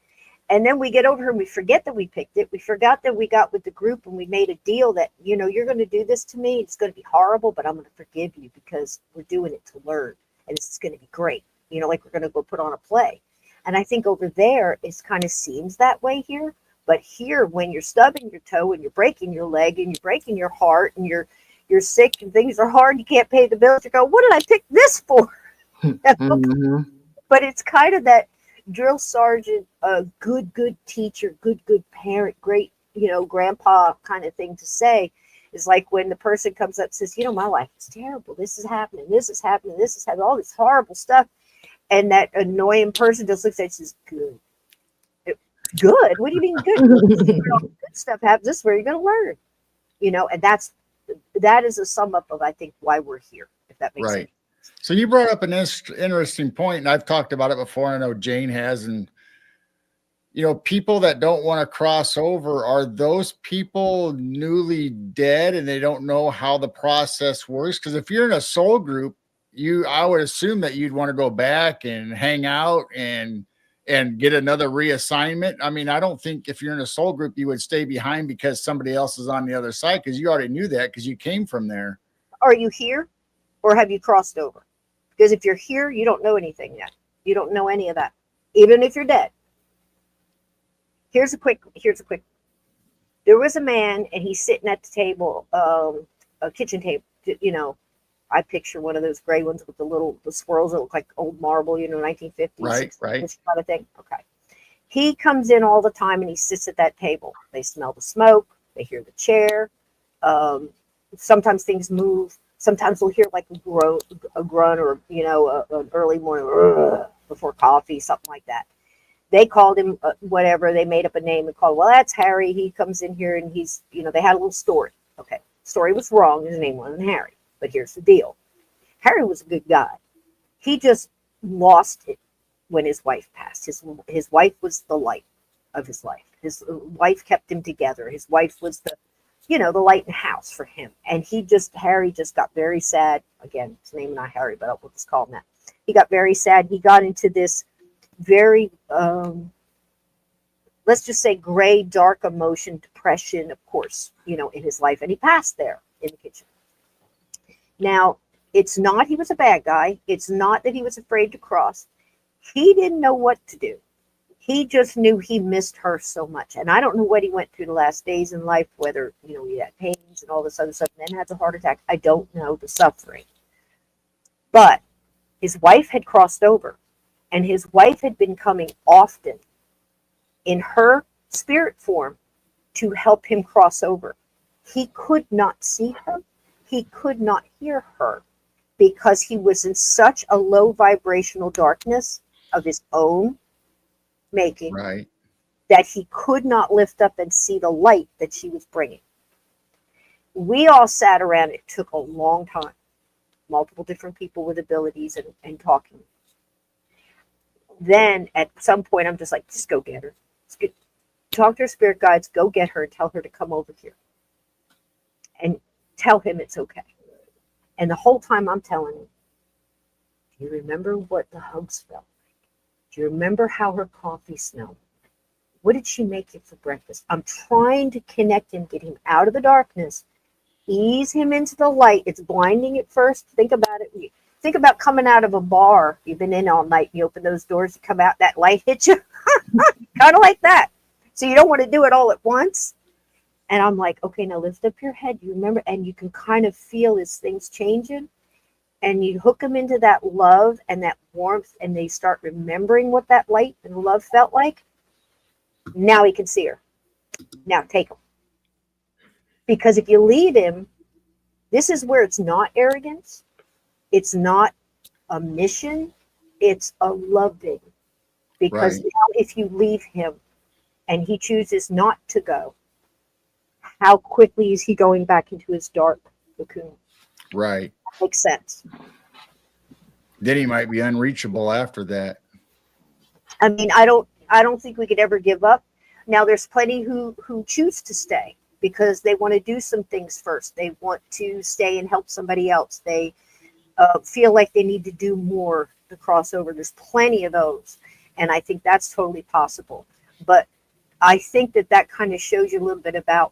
And then we get over here and we forget that we picked it. We forgot that we got with the group and we made a deal that, you're going to do this to me. It's going to be horrible, but I'm going to forgive you because we're doing it to learn. And it's going to be great. Like we're going to go put on a play. And I think over there, it kind of seems that way here. But here, when you're stubbing your toe and you're breaking your leg and you're breaking your heart and you're sick and things are hard, you can't pay the bills, you go, what did I pick this for? But it's kind of that drill sergeant, good teacher, good parent, great, grandpa kind of thing to say. Is like when the person comes up and says, my life is terrible. This is happening. This is happening. This is happening. All this horrible stuff. And that annoying person just looks at you and says, good. Good? What do you mean good? All good stuff happens. This is where you're going to learn. And that is a sum up of, I think, why we're here, if that makes sense. So you brought up an interesting point, and I've talked about it before, and I know Jane has, and people that don't want to cross over, are those people newly dead and they don't know how the process works? Because if you're in a soul group, I would assume that you'd want to go back and hang out and get another reassignment. I mean, I don't think if you're in a soul group, you would stay behind because somebody else is on the other side, because you already knew that because you came from there. Are you here or have you crossed over? Because if you're here, you don't know anything yet. You don't know any of that, even if you're dead. Here's a quick. There was a man, and he's sitting at the table, a kitchen table. I picture one of those gray ones with the swirls that look like old marble, 1950s. Right. This kind of thing. Okay. He comes in all the time, and he sits at that table. They smell the smoke. They hear the chair. Sometimes things move. Sometimes they'll hear like a grunt, or an early morning before coffee, something like that. They called him whatever. They made up a name and called, well, that's Harry. He comes in here and he's, they had a little story. Okay. Story was wrong. His name wasn't Harry. But here's the deal. Harry was a good guy. He just lost it when his wife passed. His wife was the light of his life. His wife kept him together. His wife was the light in the house for him. And Harry just got very sad. Again, his name is not Harry, but we'll just call him that. He got very sad. He got into this very let's just say gray, dark emotion, depression, of course, in his life, and he passed there in the kitchen. Now, it's not he was a bad guy. It's not that he was afraid to cross. He didn't know what to do. He just knew he missed her so much. And I don't know what he went through the last days in life, whether he had pains and all this other stuff, and then had a heart attack. I don't know the suffering. But his wife had crossed over. And his wife had been coming often in her spirit form to help him cross over. He could not see her. He could not hear her because he was in such a low vibrational darkness of his own making, right, that he could not lift up and see the light that she was bringing. We all sat around. It took a long time. Multiple different people with abilities and talking. Then at some point, I'm just like, just go get her. Talk to her spirit guides, go get her and tell her to come over here. And tell him it's okay. And the whole time I'm telling him, do you remember what the hugs felt like? Do you remember how her coffee smelled? What did she make you for breakfast? I'm trying to connect him, get him out of the darkness, ease him into the light. It's blinding at first. Think about it. Think about coming out of a bar. You've been in all night. You open those doors, you come out, that light hits you. Kind of like that. So you don't want to do it all at once. And I'm like, okay, now lift up your head. You remember, and you can kind of feel his things changing. And you hook them into that love and that warmth, and they start remembering what that light and love felt like. Now he can see her. Now take him. Because if you leave him, this is where it's not arrogance. It's not a mission. It's a loving. Because right. Now if you leave him and he chooses not to go, how quickly is he going back into his dark cocoon? Right. That makes sense. Then he might be unreachable after that. I mean, I don't think we could ever give up. Now there's plenty who choose to stay because they want to do some things first. They want to stay and help somebody else. They feel like they need to do more to cross over. There's plenty of those. And I think that's totally possible. But I think that kind of shows you a little bit about,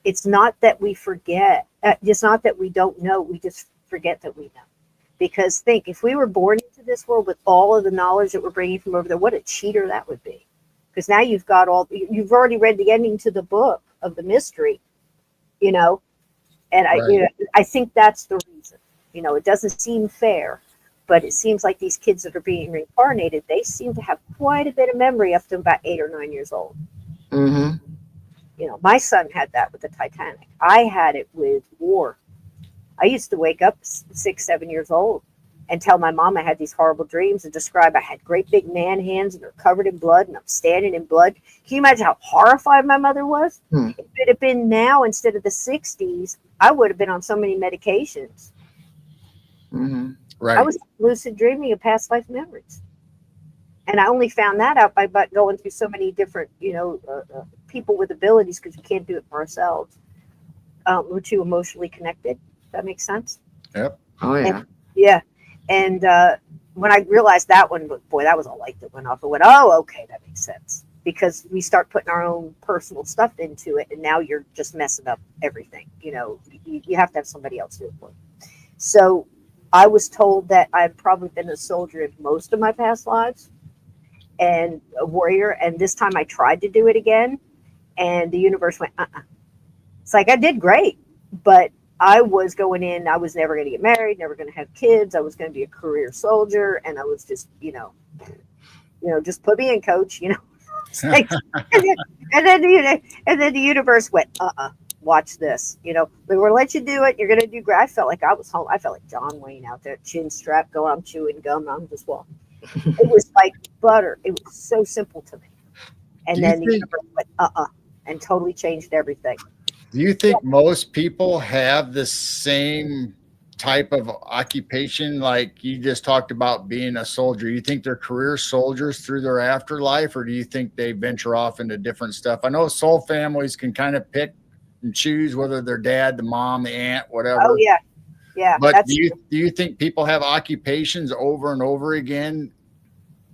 it's not that we forget. It's not that we don't know. We just forget that we know. Because think, if we were born into this world with all of the knowledge that we're bringing from over there, what a cheater that would be. Because now you've already read the ending to the book of the mystery, and right. I think that's the reason. It doesn't seem fair, but it seems like these kids that are being reincarnated, they seem to have quite a bit of memory up to about 8 or 9 years old. Mm-hmm. My son had that with the Titanic. I had it with war. I used to wake up 6, 7 years old and tell my mom I had these horrible dreams and describe I had great big man hands and they're covered in blood and I'm standing in blood. Can you imagine how horrified my mother was? If it had been now instead of the 60s, I would have been on so many medications. Right. I was lucid dreaming of past life memories. And I only found that out by going through so many different, people with abilities, because we can't do it for ourselves. We're too emotionally connected. That makes sense? Yep. Oh, yeah. And, yeah. And when I realized that one, boy, that was a light that went off. I went, oh, okay, that makes sense. Because we start putting our own personal stuff into it, and now you're just messing up everything. You have to have somebody else do it for you. So I was told that I've probably been a soldier in most of my past lives and a warrior. And this time I tried to do it again, and the universe went, It's like I did great, but I was going in, I was never going to get married, never going to have kids. I was going to be a career soldier, and I was just, just put me in, coach, Like, and then the universe went, watch this. We're going to let you do it. You're going to do great. I felt like I was home. I felt like John Wayne out there, chin strap, going, I'm chewing gum. I'm just walking. It was like butter. It was so simple to me. And then the universe went, and totally changed everything. Do you think most people have the same type of occupation? Like you just talked about being a soldier. You think they're career soldiers through their afterlife, or do you think they venture off into different stuff? I know soul families can kind of pick and choose whether their dad, the mom, the aunt, whatever. Oh, yeah. Yeah. But do you think people have occupations over and over again?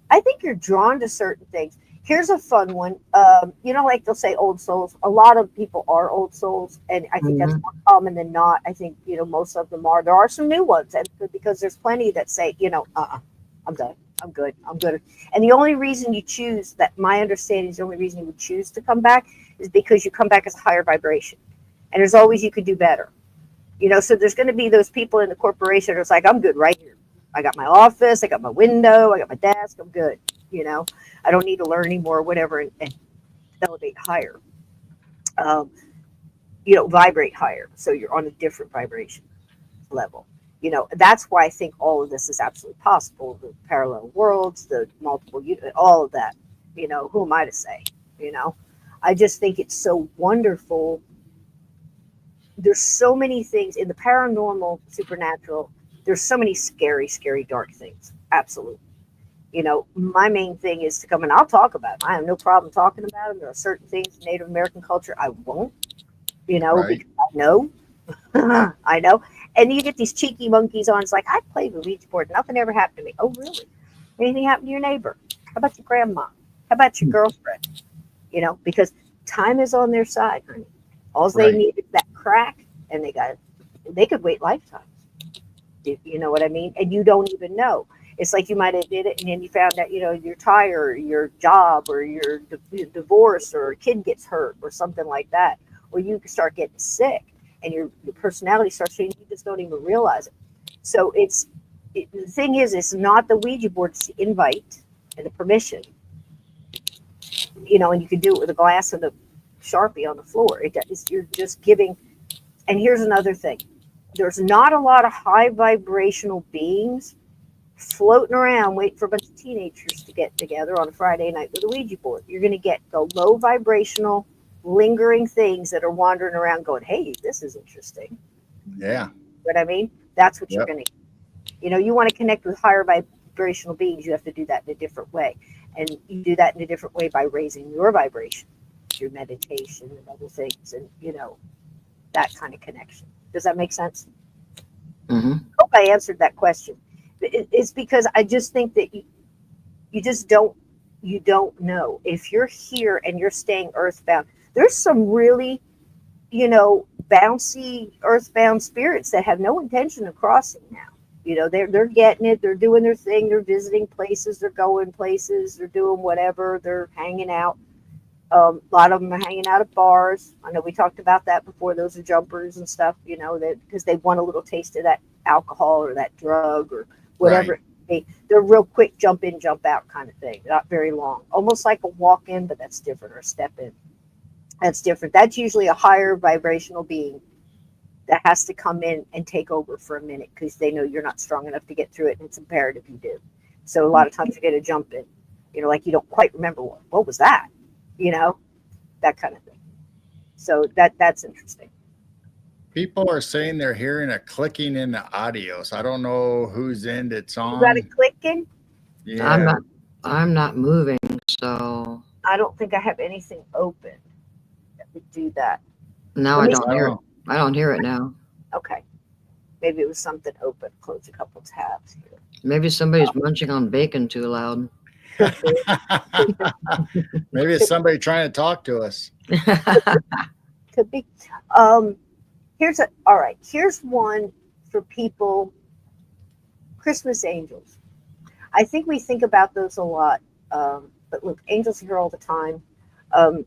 I think you're drawn to certain things. Here's a fun one. Like they'll say old souls. A lot of people are old souls, and I think that's more common than not. I think, most of them are. There are some new ones, and because there's plenty that say, I'm done. I'm good. I'm good. And the only reason you choose that, my understanding is the only reason you would choose to come back is because you come back as a higher vibration. And there's always, you could do better. So there's going to be those people in the corporation that's like, I'm good right here. I got my office, I got my window, I got my desk, I'm good. I don't need to learn anymore, whatever, and elevate higher. Vibrate higher. So you're on a different vibration level. That's why I think all of this is absolutely possible. The parallel worlds, the multiple, all of that. Who am I to say? I just think it's so wonderful. There's so many things in the paranormal, supernatural. There's so many scary, scary, dark things. Absolutely. My main thing is to come and I'll talk about them. I have no problem talking about them. There are certain things in Native American culture I won't, Right. because I know. I know. And you get these cheeky monkeys on. It's like, I played with Ouija board. Nothing ever happened to me. Oh, really? Anything happened to your neighbor? How about your grandma? How about your girlfriend? Because time is on their side, honey. All they need is that crack, and they could wait lifetimes. You know what I mean? And you don't even know. It's like you might have did it, and then you found out, your tire, or your job, or your divorce, or a kid gets hurt, or something like that. Or you start getting sick, and your personality starts changing. You just don't even realize it. So the thing is, it's not the Ouija board, it's the invite and the permission. And you can do it with a glass and a Sharpie on the floor. You're just giving. And here's another thing. There's not a lot of high vibrational beings floating around waiting for a bunch of teenagers to get together on a Friday night with a Ouija board. You're going to get the low vibrational, lingering things that are wandering around going, hey, this is interesting. Yeah. What I mean? That's what you're going to get. You want to connect with higher vibrational beings, you have to do that in a different way. And you do that in a different way by raising your vibration through meditation and other things, and, that kind of connection. Does that make sense? Mm-hmm. I hope I answered that question. It's because I just think that you just don't know. If you're here and you're staying earthbound, there's some really, bouncy earthbound spirits that have no intention of crossing now. They're getting it. They're doing their thing. They're visiting places. They're going places. They're doing whatever. They're hanging out. A lot of them are hanging out at bars. I know we talked about that before. Those are jumpers and stuff, because they want a little taste of that alcohol or that drug or whatever it may be. They're real quick jump in, jump out kind of thing. Not very long. Almost like a walk in, but that's different, or a step in. That's different. That's usually a higher vibrational being that has to come in and take over for a minute because they know you're not strong enough to get through it, and it's imperative you do. So a lot of times you get a jump in, like you don't quite remember what was that, that kind of thing. So that's interesting. People are saying they're hearing a clicking in the audio. So I don't know whose end it's You got it on. clicking? Yeah. I'm not moving, so I don't think I have anything open that would do that. now Let I me don't I hear don't it. know. I don't hear it now. Okay. Maybe it was something open. Close a couple tabs here. Maybe somebody's munching on bacon too loud. Could be. Maybe it's somebody trying to talk to us. Could be. All right. Here's one for people. Christmas angels. I think we think about those a lot. But look, angels are here all the time.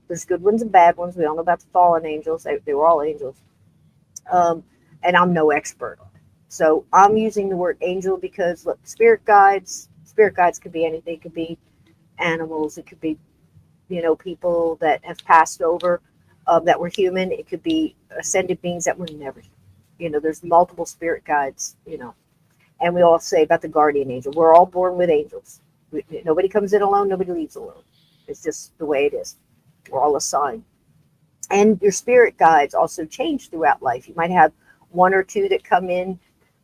There's good ones and bad ones. We all know about the fallen angels. They were all angels. And I'm no expert on it. So I'm using the word angel because look, spirit guides could be anything. It could be animals. It could be, people that have passed over that were human. It could be ascended beings that were never human. There's multiple spirit guides, and we all say about the guardian angel. We're all born with angels. Nobody comes in alone. Nobody leaves alone. It's just the way it is. We're all assigned. And your spirit guides also change throughout life. You might have one or two that come in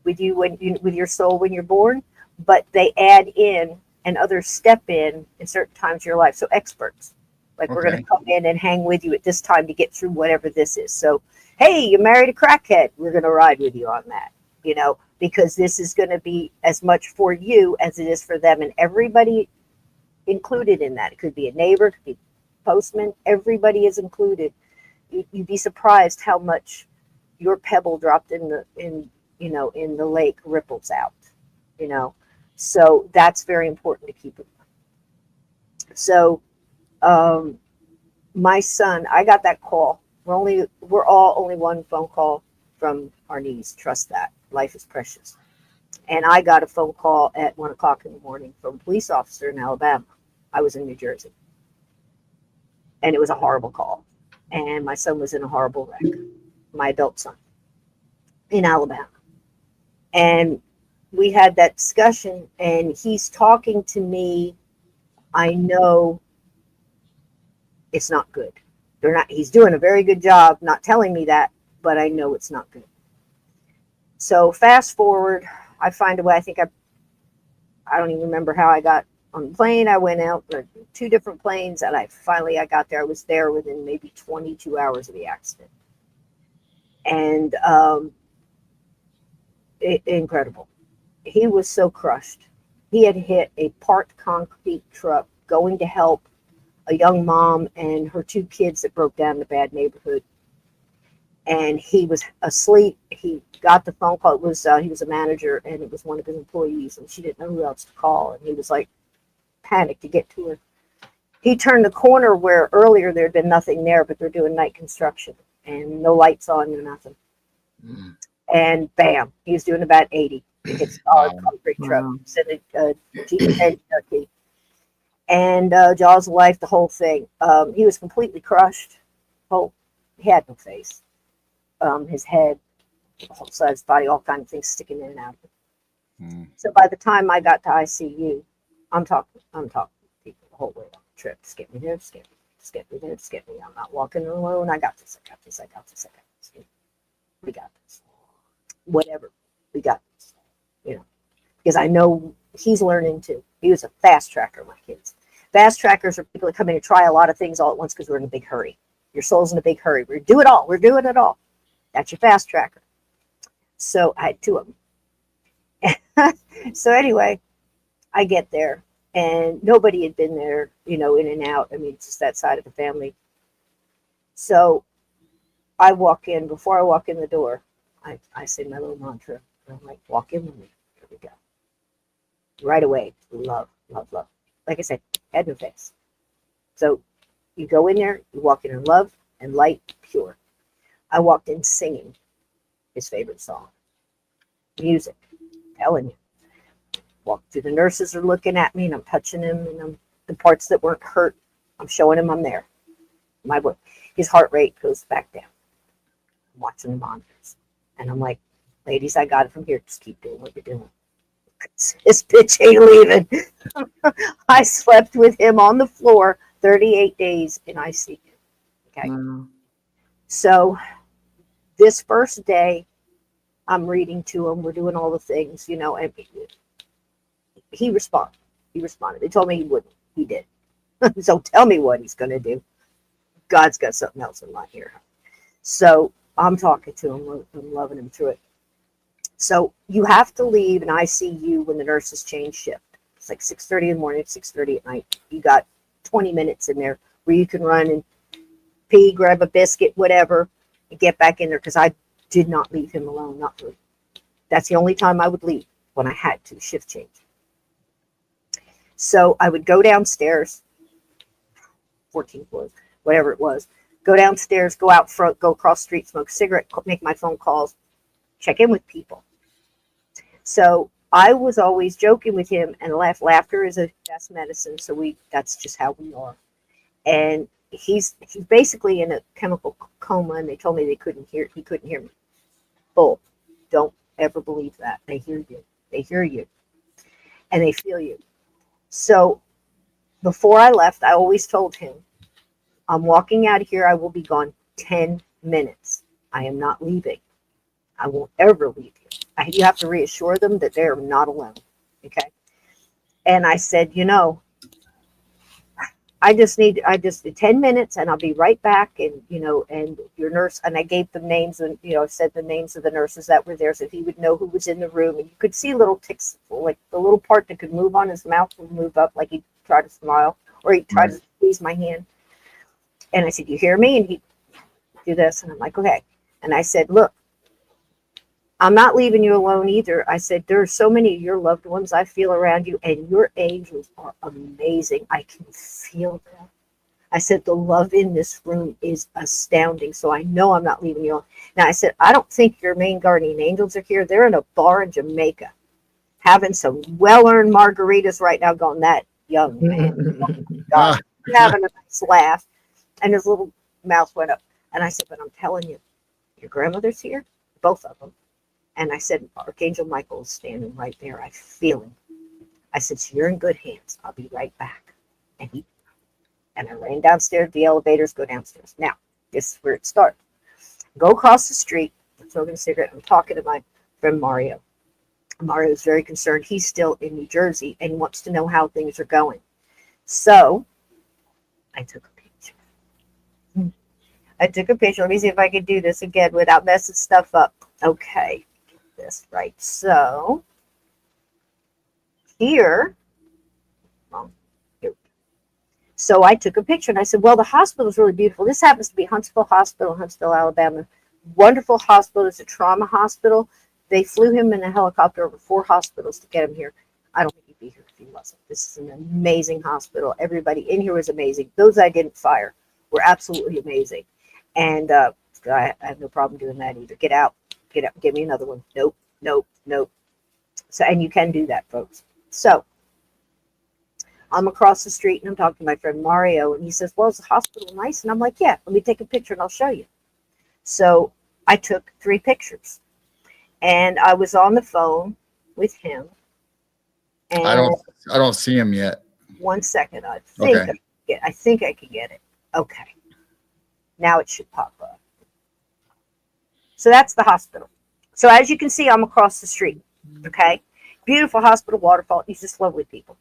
with you with your soul when you're born, but they add in and others step in certain times of your life. So experts, like we're going to come in and hang with you at this time to get through whatever this is. So, hey, you married a crackhead. We're going to ride with you on that, because this is going to be as much for you as it is for them, and everybody included in that. It could be a neighbor, it could be a postman. Everybody is included. You'd be surprised how much your pebble dropped in the lake ripples out. So that's very important to keep in mind. So, my son, I got that call. We're all only one phone call from our knees. Trust that. Life is precious. And I got a phone call at 1:00 in the morning from a police officer in Alabama. I was in New Jersey. And it was a horrible call. And my son was in a horrible wreck, my adult son, in Alabama. And we had that discussion, and he's talking to me. I know it's not good. He's doing a very good job not telling me that, but I know it's not good. So fast forward, I find a way. I don't even remember how I got on the plane. I went out 2 different planes, and I got there. I was there within maybe 22 hours of the accident. And incredible. He was so crushed. He had hit a parked concrete truck going to help a young mom and her 2 kids that broke down in a bad neighborhood. And he was asleep. He got the phone call. It was he was a manager, and it was one of his employees, and she didn't know who else to call. And he was like panicked to get to her. He turned the corner where earlier there had been nothing there, but they're doing night construction and no lights on, no nothing. Mm. And bam, he was doing about 80. It's a concrete truck. It's in a Jeep Cherokee. And jaws of life, the whole thing. He was completely crushed. He had no face. His head, the whole side of his body, all kinds of things sticking in and out of it. Mm. So by the time I got to ICU, I'm talking to people the whole way on the trip. Just get me there, just get me there, just get me. I'm not walking alone. I got this. We got this. Whatever. We got this. Because I know he's learning too. He was a fast tracker, my kids. Fast trackers are people that come in and try a lot of things all at once because we're in a big hurry. Your soul's in a big hurry. We're doing it all. That's your fast tracker. So I had 2 of them. So anyway, I get there, and nobody had been there, in and out. I mean, it's just that side of the family. So I walk in. Before I walk in the door, I say my little mantra. I'm like, walk in with me. Here we go. Right away, love, love, love. Like I said, head and face. So you go in there, you walk in love and light, pure. I walked in singing his favorite song. Music, telling you. Walked through, the nurses are looking at me, and I'm touching him, and the parts that weren't hurt, I'm showing him I'm there. My boy. his heart rate goes back down. I'm watching the monitors. And I'm like, ladies, I got it from here. Just keep doing what you're doing. This bitch ain't leaving. I slept with him on the floor 38 days in ICU. Okay. Wow. So this first day, I'm reading to him. We're doing all the things, you know, and he responded. He responded. They told me he wouldn't. He did. So tell me what he's going to do. God's got something else in mind here. So I'm talking to him. I'm loving him through it. So you have to leave an ICU when the nurses change shift. It's like 6:30 in the morning, 6:30 at night. You got 20 minutes in there where you can run and pee, grab a biscuit, whatever, and get back in there, because I did not leave him alone. Not really. That's the only time I would leave, when I had to shift change. So I would go downstairs, 14 floors, whatever it was, go downstairs, go out front, go across the street, smoke a cigarette, make my phone calls, check in with people. So I was always joking with him and laughter is a best medicine. So that's just how we are. And he's basically in a chemical coma, and they told me he couldn't hear me. Bull. Don't ever believe that. They hear you. They hear you. And they feel you. So before I left, I always told him, I'm walking out of here. I will be gone 10 minutes. I am not leaving. I won't ever leave you. You have to reassure them that they're not alone. Okay. And I said, you know, I just 10 minutes and I'll be right back. And, you know, and your nurse, and I gave them names, and, you know, said the names of the nurses that were there so he would know who was in the room. And you could see little ticks, like the little part that could move on his mouth would move up, like he'd try to smile, or he'd try to squeeze my hand. And I said, you hear me? And he'd do this. And I'm like, okay. And I said, look, I'm not leaving you alone either. I said, there are so many of your loved ones I feel around you, and your angels are amazing. I can feel them. I said, the love in this room is astounding. So I know I'm not leaving you alone. Now I said, I don't think your main guardian angels are here. They're in a bar in Jamaica having some well-earned margaritas right now, going, that young man. Oh my God. Having a nice laugh. And his little mouth went up. And I said, but I'm telling you, your grandmother's here, both of them. And I said, Archangel Michael is standing right there. I feel him. I said, so you're in good hands. I'll be right back. And I ran downstairs. The elevators go downstairs. Now, this is where it starts. Go across the street. I'm smoking a cigarette. I'm talking to my friend Mario. Mario is very concerned. He's still in New Jersey and wants to know how things are going. So I took a picture. Let me see if I can do this again without messing stuff up. Okay. This right. So here. So I took a picture and I said, well, the hospital is really beautiful. This happens to be Huntsville Hospital, Huntsville, Alabama. Wonderful hospital. It's a trauma hospital. They flew him in a helicopter over 4 hospitals to get him here. I don't think he'd be here if he wasn't. This is an amazing hospital. Everybody in here was amazing. Those I didn't fire were absolutely amazing. And I have no problem doing that either. Get out, give me another one. Nope. So, and you can do that, folks. So I'm across the street and I'm talking to my friend Mario, and he says, well, is the hospital nice? And I'm like, yeah, let me take a picture and I'll show you. So I took 3 pictures, and I was on the phone with him. And I don't see him yet. One second. I think I can get it. Okay. Now it should pop up. So that's the hospital. So as you can see, I'm across the street. Okay. Beautiful hospital, waterfall. These just lovely people.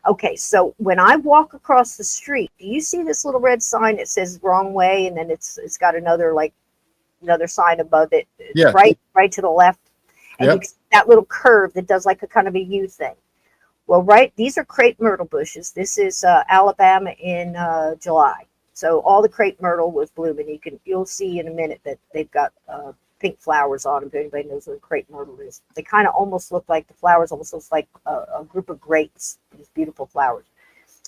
Okay. So when I walk across the street, do you see this little red sign that says wrong way? And then it's got another sign above it. Yeah. Right to the left. And you see that little curve that does like a kind of a U thing. Well, these are crepe myrtle bushes. This is Alabama in July. So all the crepe myrtle was blooming. You'll see in a minute that they've got pink flowers on them. If anybody knows what a crepe myrtle is, they kind of almost look like, the flowers almost looks like a group of grapes. These beautiful flowers.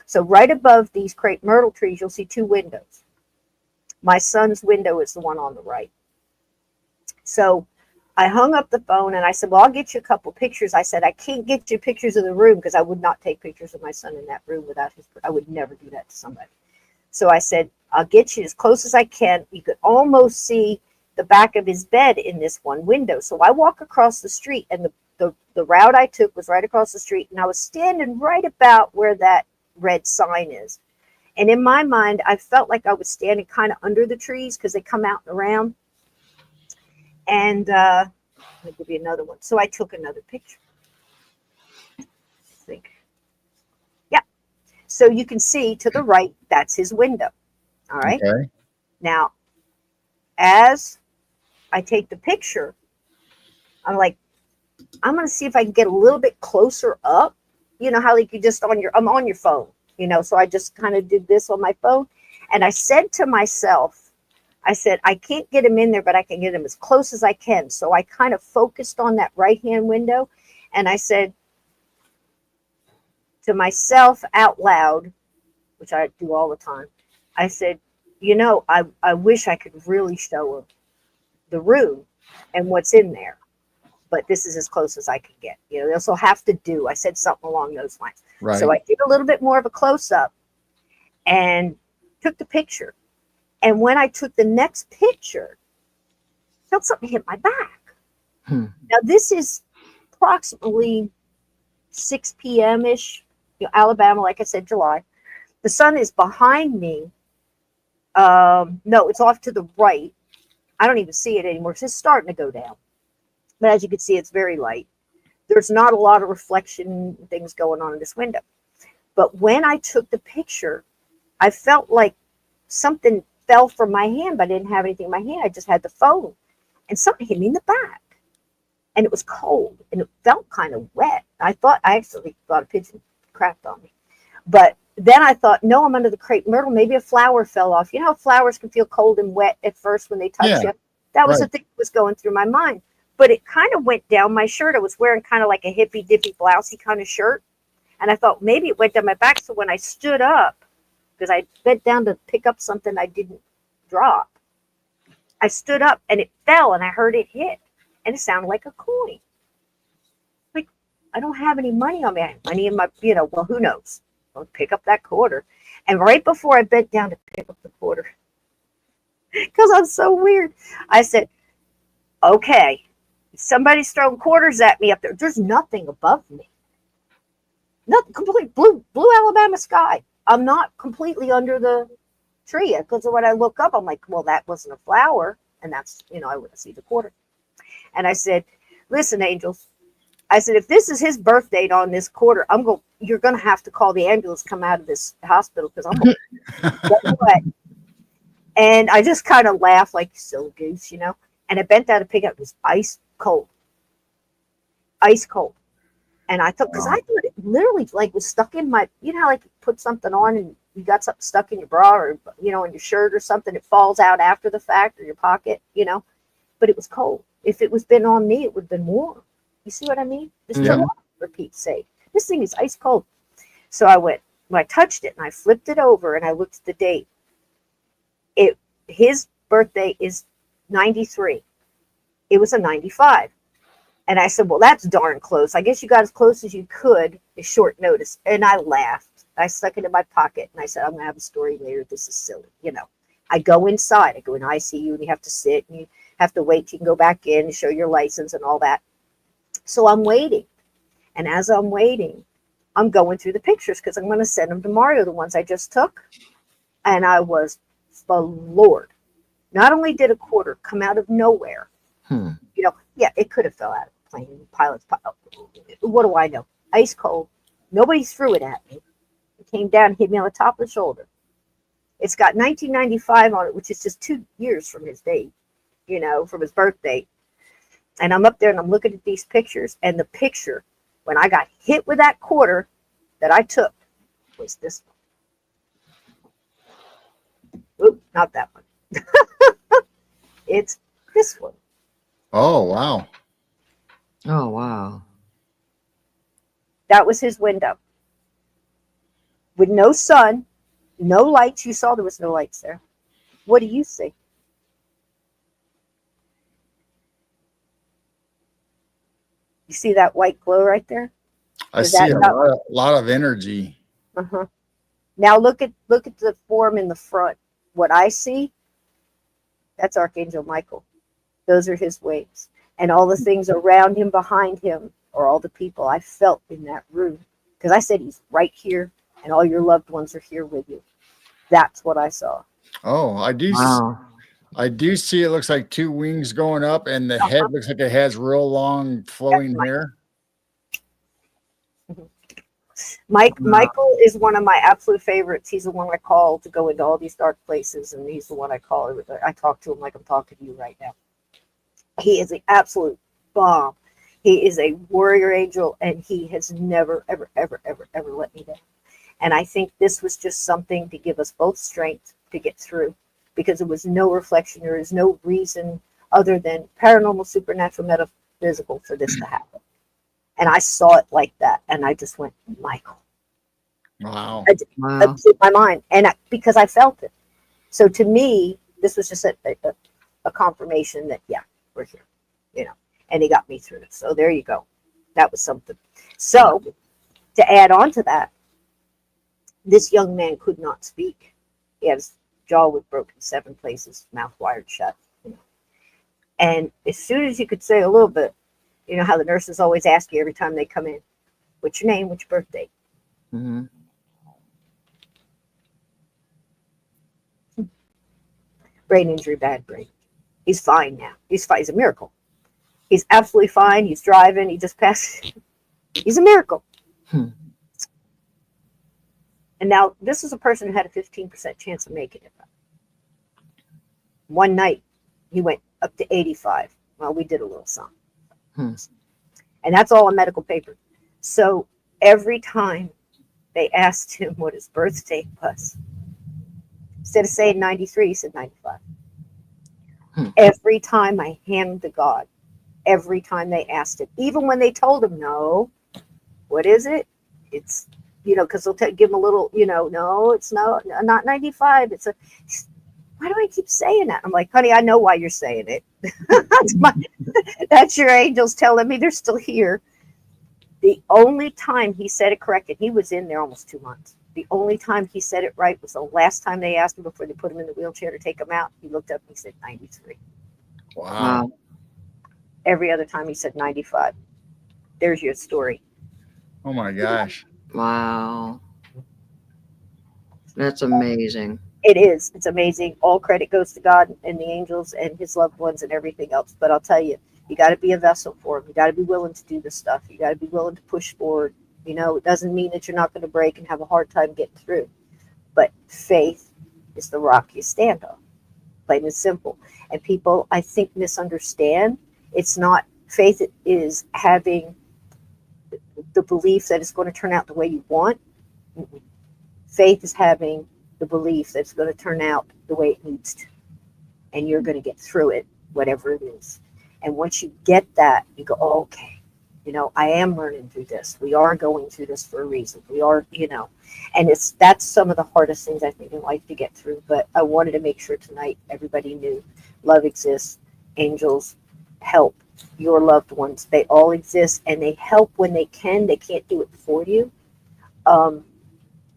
So right above these crepe myrtle trees, you'll see 2 windows. My son's window is the one on the right. So I hung up the phone and I said, well, I'll get you a couple pictures. I said, I can't get you pictures of the room because I would not take pictures of my son in that room without I would never do that to somebody. So I said, I'll get you as close as I can. You could almost see the back of his bed in this one window. So I walk across the street, and the route I took was right across the street, and I was standing right about where that red sign is. And in my mind, I felt like I was standing kind of under the trees because they come out and around. And let me give you another one. So I took another picture. I think. Yeah. So you can see to the right, that's his window. All right. Okay. Now, as I take the picture, I'm like, I'm going to see if I can get a little bit closer up. You know how like you just I'm on your phone, you know, so I just kind of did this on my phone. And I said to myself, I said, I can't get him in there, but I can get him as close as I can. So I kind of focused on that right-hand window. And I said to myself out loud, which I do all the time, I said, you know, I wish I could really show him the room and what's in there, but this is as close as I could get. You know, this will have to do. I said something along those lines. Right. So I did a little bit more of a close-up and took the picture. And when I took the next picture, I felt something hit my back. Now, this is approximately 6 p.m.-ish, you know, Alabama, like I said, July. The sun is behind me. No, it's off to the right. I don't even see it anymore. It's just starting to go down. But as you can see, it's very light. There's not a lot of reflection things going on in this window. But when I took the picture, I felt like something fell from my hand, but I didn't have anything in my hand. I just had the phone. And something hit me in the back. And it was cold. And it felt kind of wet. I actually thought a pigeon crapped on me. But then I thought, no, I'm under the crepe myrtle. Maybe a flower fell off. You know how flowers can feel cold and wet at first when they touch you? That was the thing that was going through my mind. But it kind of went down my shirt. I was wearing kind of like a hippy dippy blousey kind of shirt. And I thought maybe it went down my back. So when I stood up, because I bent down to pick up something I didn't drop, I stood up and it fell and I heard it hit. And it sounded like a coin. Like, I don't have any money on me. I have money in my, you know, well, who knows? I'll pick up that quarter. And right before I bent down to pick up the quarter, because I'm so weird, I said, okay, somebody's throwing quarters at me up there. There's nothing above me. Nothing, complete blue Alabama sky. I'm not completely under the tree, because when I look up, I'm like, well, that wasn't a flower. And that's, you know, I wouldn't see the quarter. And I said, listen, angels, I said, if this is his birth date on this quarter, you're going to have to call the ambulance, come out of this hospital, because I'm going to get away. And I just kind of laughed like silly goose, you know. And I bent down to pick up. It was ice cold. And I thought, because I thought it literally like was stuck in my, you know how like you put something on and you got something stuck in your bra or, you know, in your shirt or something, it falls out after the fact, or your pocket, you know. But it was cold. If it was been on me, it would have been warm. You see what I mean? Just for Pete's sake. This thing is ice cold. So when I touched it and I flipped it over and I looked at the date, his birthday is 93. It was a 95. And I said, well, that's darn close. I guess you got as close as you could at short notice. And I laughed. I stuck it in my pocket and I said, I'm going to have a story later. This is silly. You know, I go inside. I go in ICU and you have to sit and you have to wait. You can go back in and show your license and all that. So I'm waiting. And as I'm waiting, I'm going through the pictures because I'm going to send them to Mario, the ones I just took. And I was floored. Not only did a quarter come out of nowhere, you know, yeah, it could have fell out of the plane. Pilots, what do I know? Ice cold. Nobody threw it at me. It came down and hit me on the top of the shoulder. It's got 1995 on it, which is just 2 years from his date, you know, from his birthday. And I'm up there and I'm looking at these pictures, and the picture when I got hit with that quarter that I took was this one. Oop, not that one. It's this one. Oh, wow. Oh, wow. That was his window. With no sun, no lights. You saw there was no lights there. What do you see? You see that white glow right there? I see a lot of energy. Uh-huh. Now look at the form in the front. What I see, that's Archangel Michael. Those are his wings. And all the things around him, behind him, are all the people I felt in that room. Because I said he's right here, and all your loved ones are here with you. That's what I saw. Oh, I do. Wow. I do see. It looks like two wings going up, and the head looks like it has real long flowing hair. Michael is one of my absolute favorites. He's the one I call to go into all these dark places, and he's the one I call. I talk to him like I'm talking to you right now. He is the absolute bomb. He is a warrior angel, and he has never, ever, ever, ever, ever let me down. And I think this was just something to give us both strength to get through, because there was no reflection. There is no reason other than paranormal, supernatural, metaphysical for this to happen. And I saw it like that, and I just went, Michael. Wow. It blew my mind, and because I felt it. So to me, this was just a confirmation that, yeah, we're here, and he got me through it. So there you go. That was something. So to add on to that, this young man could not speak. He had his jaw was broken 7 places, mouth wired shut. And as soon as you could say a little bit, you know how the nurses always ask you every time they come in, what's your name, what's your birthday? Mm-hmm. Brain injury, bad brain. He's fine now. He's fine. He's a miracle. He's absolutely fine. He's driving. He just passed. He's a miracle. And now this is a person who had a 15% chance of making it. One night, he went up to 85. Well, we did a little something. And that's all on medical paper. So every time they asked him what his birthday was, instead of saying 93, he said 95. Every time, I hand to God, every time they asked him, even when they told him, no, what is it? It's, because they'll give him a little, no, it's not 95. It's why do I keep saying that? I'm like, honey, I know why you're saying it. That's your angels telling me they're still here. The only time he said it correct, and he was in there almost 2 months. The only time he said it right was the last time they asked him before they put him in the wheelchair to take him out. He looked up and he said 93. Wow. Every other time he said 95. There's your story. Oh my gosh. Wow. That's amazing. It is. It's amazing. All credit goes to God and the angels and his loved ones and everything else. But I'll tell you, you got to be a vessel for him. You got to be willing to do this stuff. You got to be willing to push forward. It doesn't mean that you're not going to break and have a hard time getting through. But faith is the rock you stand on. Plain and simple. And people, I think, misunderstand. It's not, faith is having the belief that it's going to turn out the way you want. Faith is having the belief that it's going to turn out the way it needs to. And you're going to get through it, whatever it is. And once you get that, you go, oh, okay, I am learning through this. We are going through this for a reason. We are, and that's some of the hardest things I think in life to get through. But I wanted to make sure tonight everybody knew love exists, angels help your loved ones. They all exist, and they help when they can. They can't do it for you,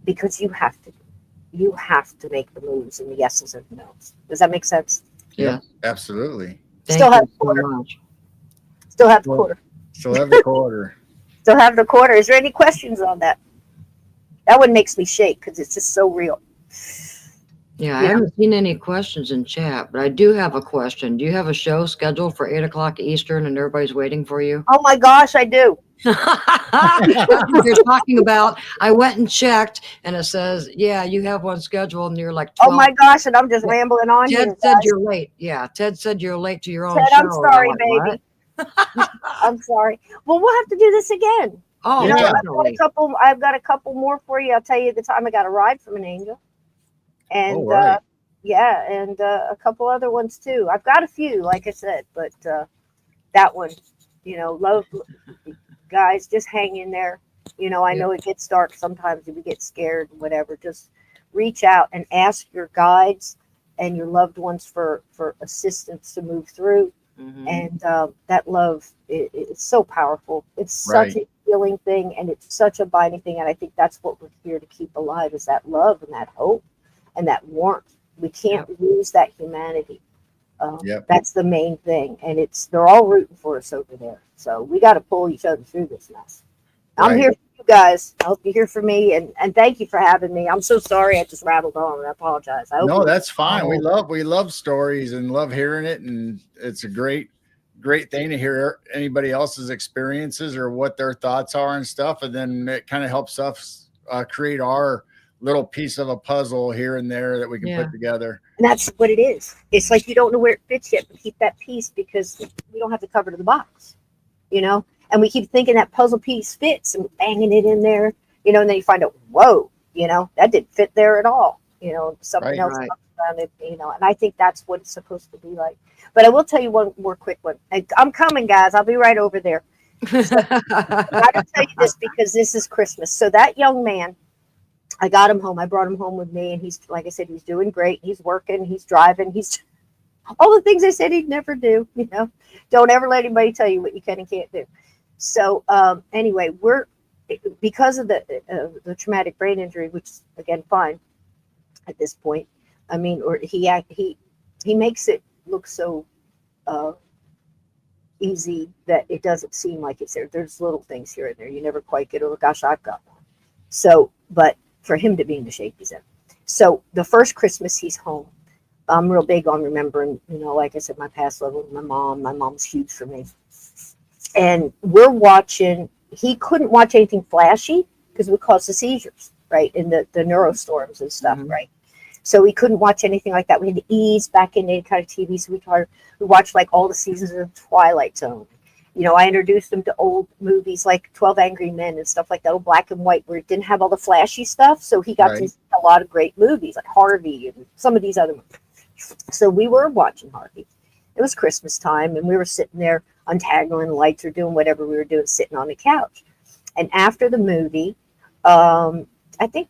because you have to. You have to make the moves and the yeses and the nos. Does that make sense? Yeah. Absolutely. Thank Still have you the quarter. so much. Still have the quarter. Still have the quarter. Still have the quarter. Is there any questions on that? That one makes me shake because it's just so real. Yeah, I haven't seen any questions in chat, but I do have a question. Do you have a show scheduled for 8 o'clock Eastern and everybody's waiting for you? Oh my gosh, I do. That's what you're talking about. I went and checked and it says, yeah, you have one scheduled, and you're like 12. Oh my gosh, and I'm just rambling on Ted here. said Guys. you're late. Yeah, Ted said you're late to your own Ted, show. I'm sorry, Like, baby. what? I'm sorry. Well, we'll have to do this again. Oh, Yeah. definitely. I've got a couple more for you. I'll tell you the time I got a ride from an angel. And right. and a couple other ones too. I've got a few, like I said, but that one, love, guys, just hang in there. I know it gets dark sometimes and we get scared and whatever. Just reach out and ask your guides and your loved ones for assistance to move through. Mhm. And that love is so powerful. It's Right. such healing thing, and it's such a binding thing. And I think that's what we're here to keep alive, is that love and that hope and that warmth. We can't lose that humanity. That's the main thing. And they're all rooting for us over there. So we got to pull each other through this mess. I'm here for you guys. I hope you're here for me, and thank you for having me. I'm so sorry I just rattled on. I apologize. No, that's fine. We love stories and love hearing it, and it's a great thing to hear anybody else's experiences or what their thoughts are and stuff, and then it kind of helps us create our little piece of a puzzle here and there that we can put together. And that's what it is. It's like you don't know where it fits yet, but keep that piece, because we don't have the cover to the box, and we keep thinking that puzzle piece fits and banging it in there, and then you find out, whoa, that didn't fit there at all, something else comes around it, and I think that's what it's supposed to be like. But I will tell you one more quick one. I'm coming, guys. I'll be right over there. So, I got to tell you this because this is Christmas. So that young man, I got him home. I brought him home with me, and he's, like I said, he's doing great. He's working, he's driving, he's all the things I said he'd never do. Don't ever let anybody tell you what you can and can't do. So anyway, because of the traumatic brain injury, which is again fine at this point. I mean, or he makes it look so easy that it doesn't seem like it's there. There's little things here and there. You never quite get over. Gosh, I've got one. So, but for him to be in the shape he's in. So the first Christmas he's home, I'm real big on remembering, like I said, my past love with my mom. My mom's huge for me. And we're watching, he couldn't watch anything flashy because it would cause the seizures, right? And the neurostorms and stuff, right? So we couldn't watch anything like that. We had to ease back into any kind of TV. So we watched like all the seasons of Twilight Zone. I introduced him to old movies like 12 Angry Men and stuff like that, old black and white, where it didn't have all the flashy stuff. So he got to see a lot of great movies like Harvey and some of these other movies. So we were watching Harvey. It was Christmas time, and we were sitting there untangling lights or doing whatever we were doing, sitting on the couch. And after the movie, I think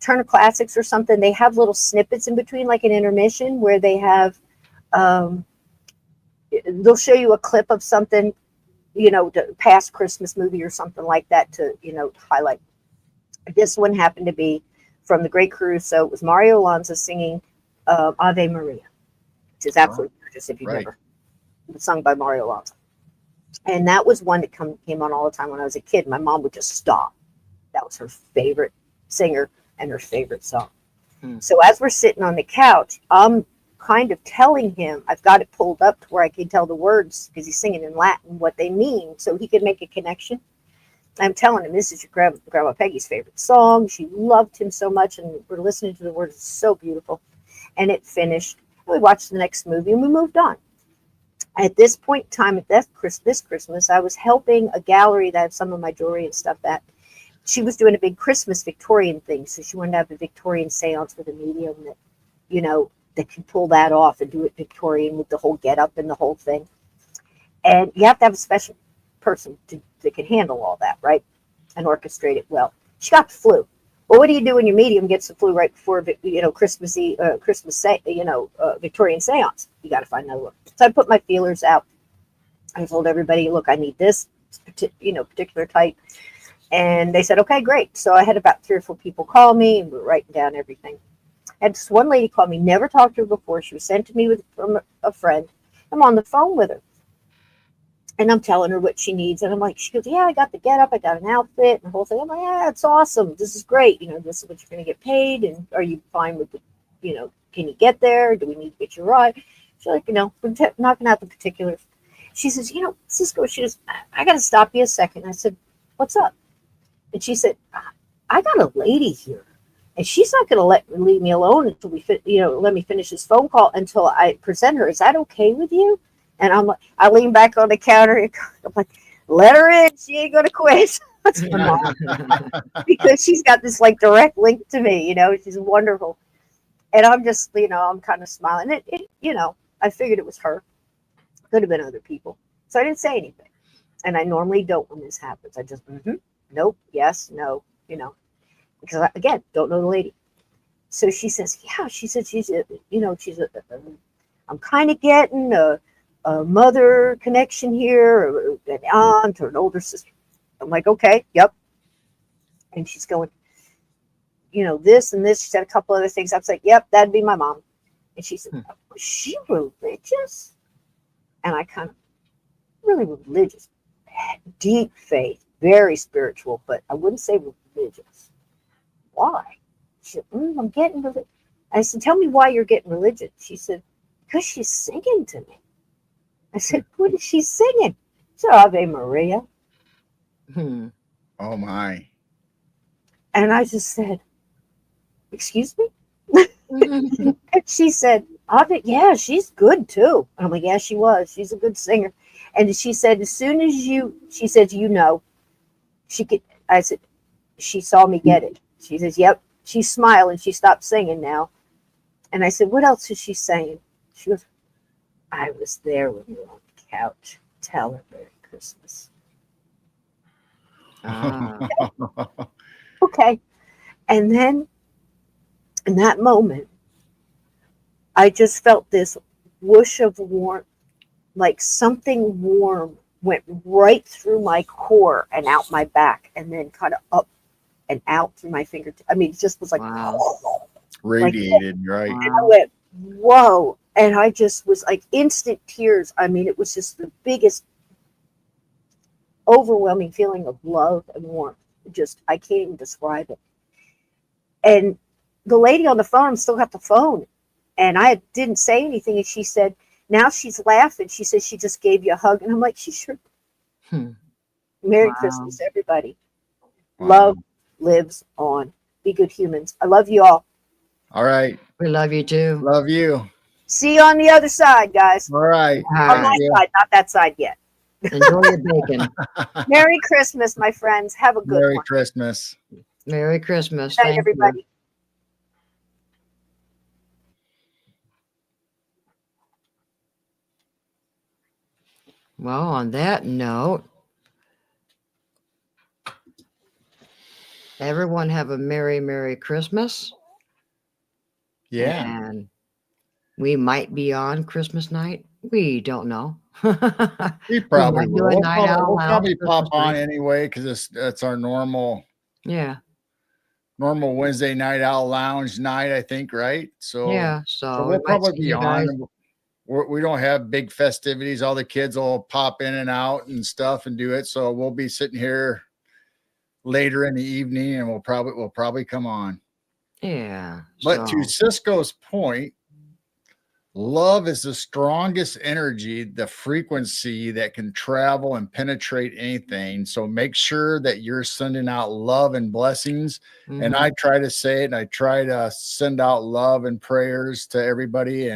Turner Classics or something, they have little snippets in between, like an intermission, where they have they'll show you a clip of something, the past Christmas movie or something like that to highlight. This one happened to be from The Great Caruso. It was Mario Alonso singing Ave Maria, which is absolutely gorgeous if you've never. It was sung by Mario Alonso. And that was one that came on all the time when I was a kid. My mom would just stop. That was her favorite singer and her favorite song. So as we're sitting on the couch, I'm kind of telling him, I've got it pulled up to where I can tell the words, because he's singing in Latin, what they mean, so he could make a connection. I'm telling him, this is your Grandma Peggy's favorite song. She loved him so much, and we're listening to the words. It's so beautiful. And it finished. We watched the next movie, and we moved on. At this point in time, at this Christmas, I was helping a gallery that had some of my jewelry and stuff that she was doing a big Christmas Victorian thing. So she wanted to have a Victorian seance with a medium that, that can pull that off and do it Victorian with the whole getup and the whole thing. And you have to have a special person that can handle all that, right? And orchestrate it well. She got the flu. Well, what do you do when your medium gets the flu right before, Christmas Victorian seance? You got to find another one. So I put my feelers out. I told everybody, look, I need this, particular type. And they said, okay, great. So I had about 3 or 4 people call me, and we're writing down everything. And this one lady called me, never talked to her before. She was sent to me from a friend. I'm on the phone with her. And I'm telling her what she needs. And I'm like, she goes, yeah, I got the getup. I got an outfit and the whole thing. I'm like, yeah, it's awesome. This is great. This is what you're going to get paid. And are you fine with can you get there? Do we need to get you a ride? She's like, we're knocking out the particulars. She says, Sysco, she goes, I got to stop you a second. I said, what's up? And she said, I got a lady here. And she's not going to leave me alone until let me finish this phone call until I present her. Is that okay with you? And I'm like, I lean back on the counter and I'm like, let her in. She ain't going to quit. That's my mom. Because she's got this like direct link to me, she's wonderful. And I'm just, I'm kind of smiling. I figured it was her. Could have been other people. So I didn't say anything. And I normally don't when this happens. I just, nope, yes, no, because I, again, don't know the lady. So she says, yeah, she said, I'm kind of getting a mother connection here, or an aunt or an older sister. I'm like, okay, yep. And she's going, this and this. She said a couple other things. I was like, yep, that'd be my mom. And she said, was she religious? And I kind of, really religious, deep faith, very spiritual, but I wouldn't say religious. Why? She said, I'm getting religious. I said, tell me why you're getting religious. She said, because she's singing to me. I said, what is she singing? She said, Ave Maria. Oh my. And I just said, excuse me? And she said, Ave, yeah, she's good too. I'm like, yeah, she was. She's a good singer. And she said, as soon as she said, she could, I said, she saw me get it. She says, yep. She's smiling. She stopped singing now. And I said, what else is she saying? She goes, I was there when you were on the couch. Tell her Merry Christmas. Okay. And then in that moment, I just felt this whoosh of warmth, like something warm went right through my core and out my back, and then kind of up and out through my fingertips. I mean, it just was like, Radiated, right? And I went, whoa. And I just was like instant tears. I mean, it was just the biggest, overwhelming feeling of love and warmth. Just, I can't even describe it. And the lady on the phone still got the phone. And I didn't say anything. And she said, now she's laughing. She says she just gave you a hug. And I'm like, she sure. Merry Christmas, everybody. Wow. Love lives on. Be good humans. I love you all. All right. We love you too. Love you. See you on the other side, guys. All right. On my side, not that side yet. Enjoy your bacon. Merry Christmas, my friends. Have a good Merry one. Christmas. Merry Christmas. Good night, Thank everybody. you. Well, on that note, everyone have a Merry, Merry Christmas. Yeah. And we might be on Christmas night. We don't know. We probably might do will. a We'll night out probably, loud pop Christmas on night. anyway because that's our normal Wednesday night out lounge night, I think, right? So So we'll we might probably see be you on. guys. We don't have big festivities. All the kids will pop in and out and stuff and do it. So we'll be sitting here later in the evening, and we'll probably come on. Yeah. But to Sysco's point, love is the strongest energy, the frequency that can travel and penetrate anything. So make sure that you're sending out love and blessings. And I try to say it, and I try to send out love and prayers to everybody.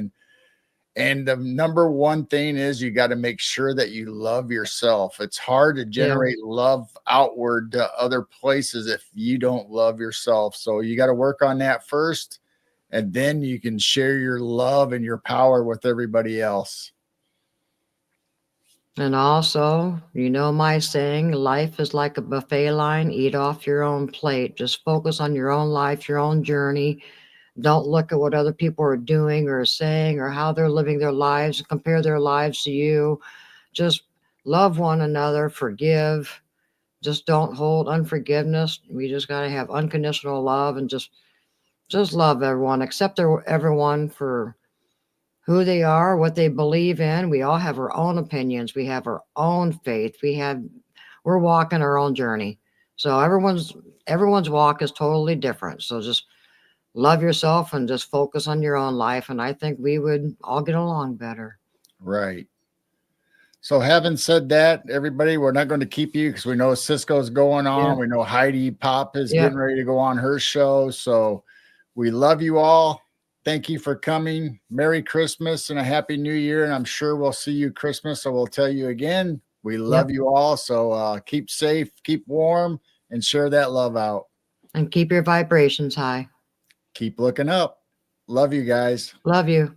And the number one thing is you got to make sure that you love yourself. It's hard to generate love outward to other places if you don't love yourself. So you got to work on that first, and then you can share your love and your power with everybody else. And also, my saying, life is like a buffet line. Eat off your own plate. Just focus on your own life, your own journey. Don't look at what other people are doing or saying or how they're living their lives, compare their lives to you. Just love one another, forgive. Just don't hold unforgiveness. We just got to have unconditional love and just love everyone, accept everyone for who they are, what they believe in. We all have our own opinions. We have our own faith. We're walking our own journey. So everyone's walk is totally different. So just love yourself and just focus on your own life. And I think we would all get along better. Right. So having said that, everybody, we're not going to keep you because we know Sysco's going on. Yeah. We know Heidi Pop is getting ready to go on her show. So we love you all. Thank you for coming. Merry Christmas and a Happy New Year. And I'm sure we'll see you Christmas. So we'll tell you again, we love you all. So keep safe, keep warm, and share that love out. And keep your vibrations high. Keep looking up. Love you guys. Love you.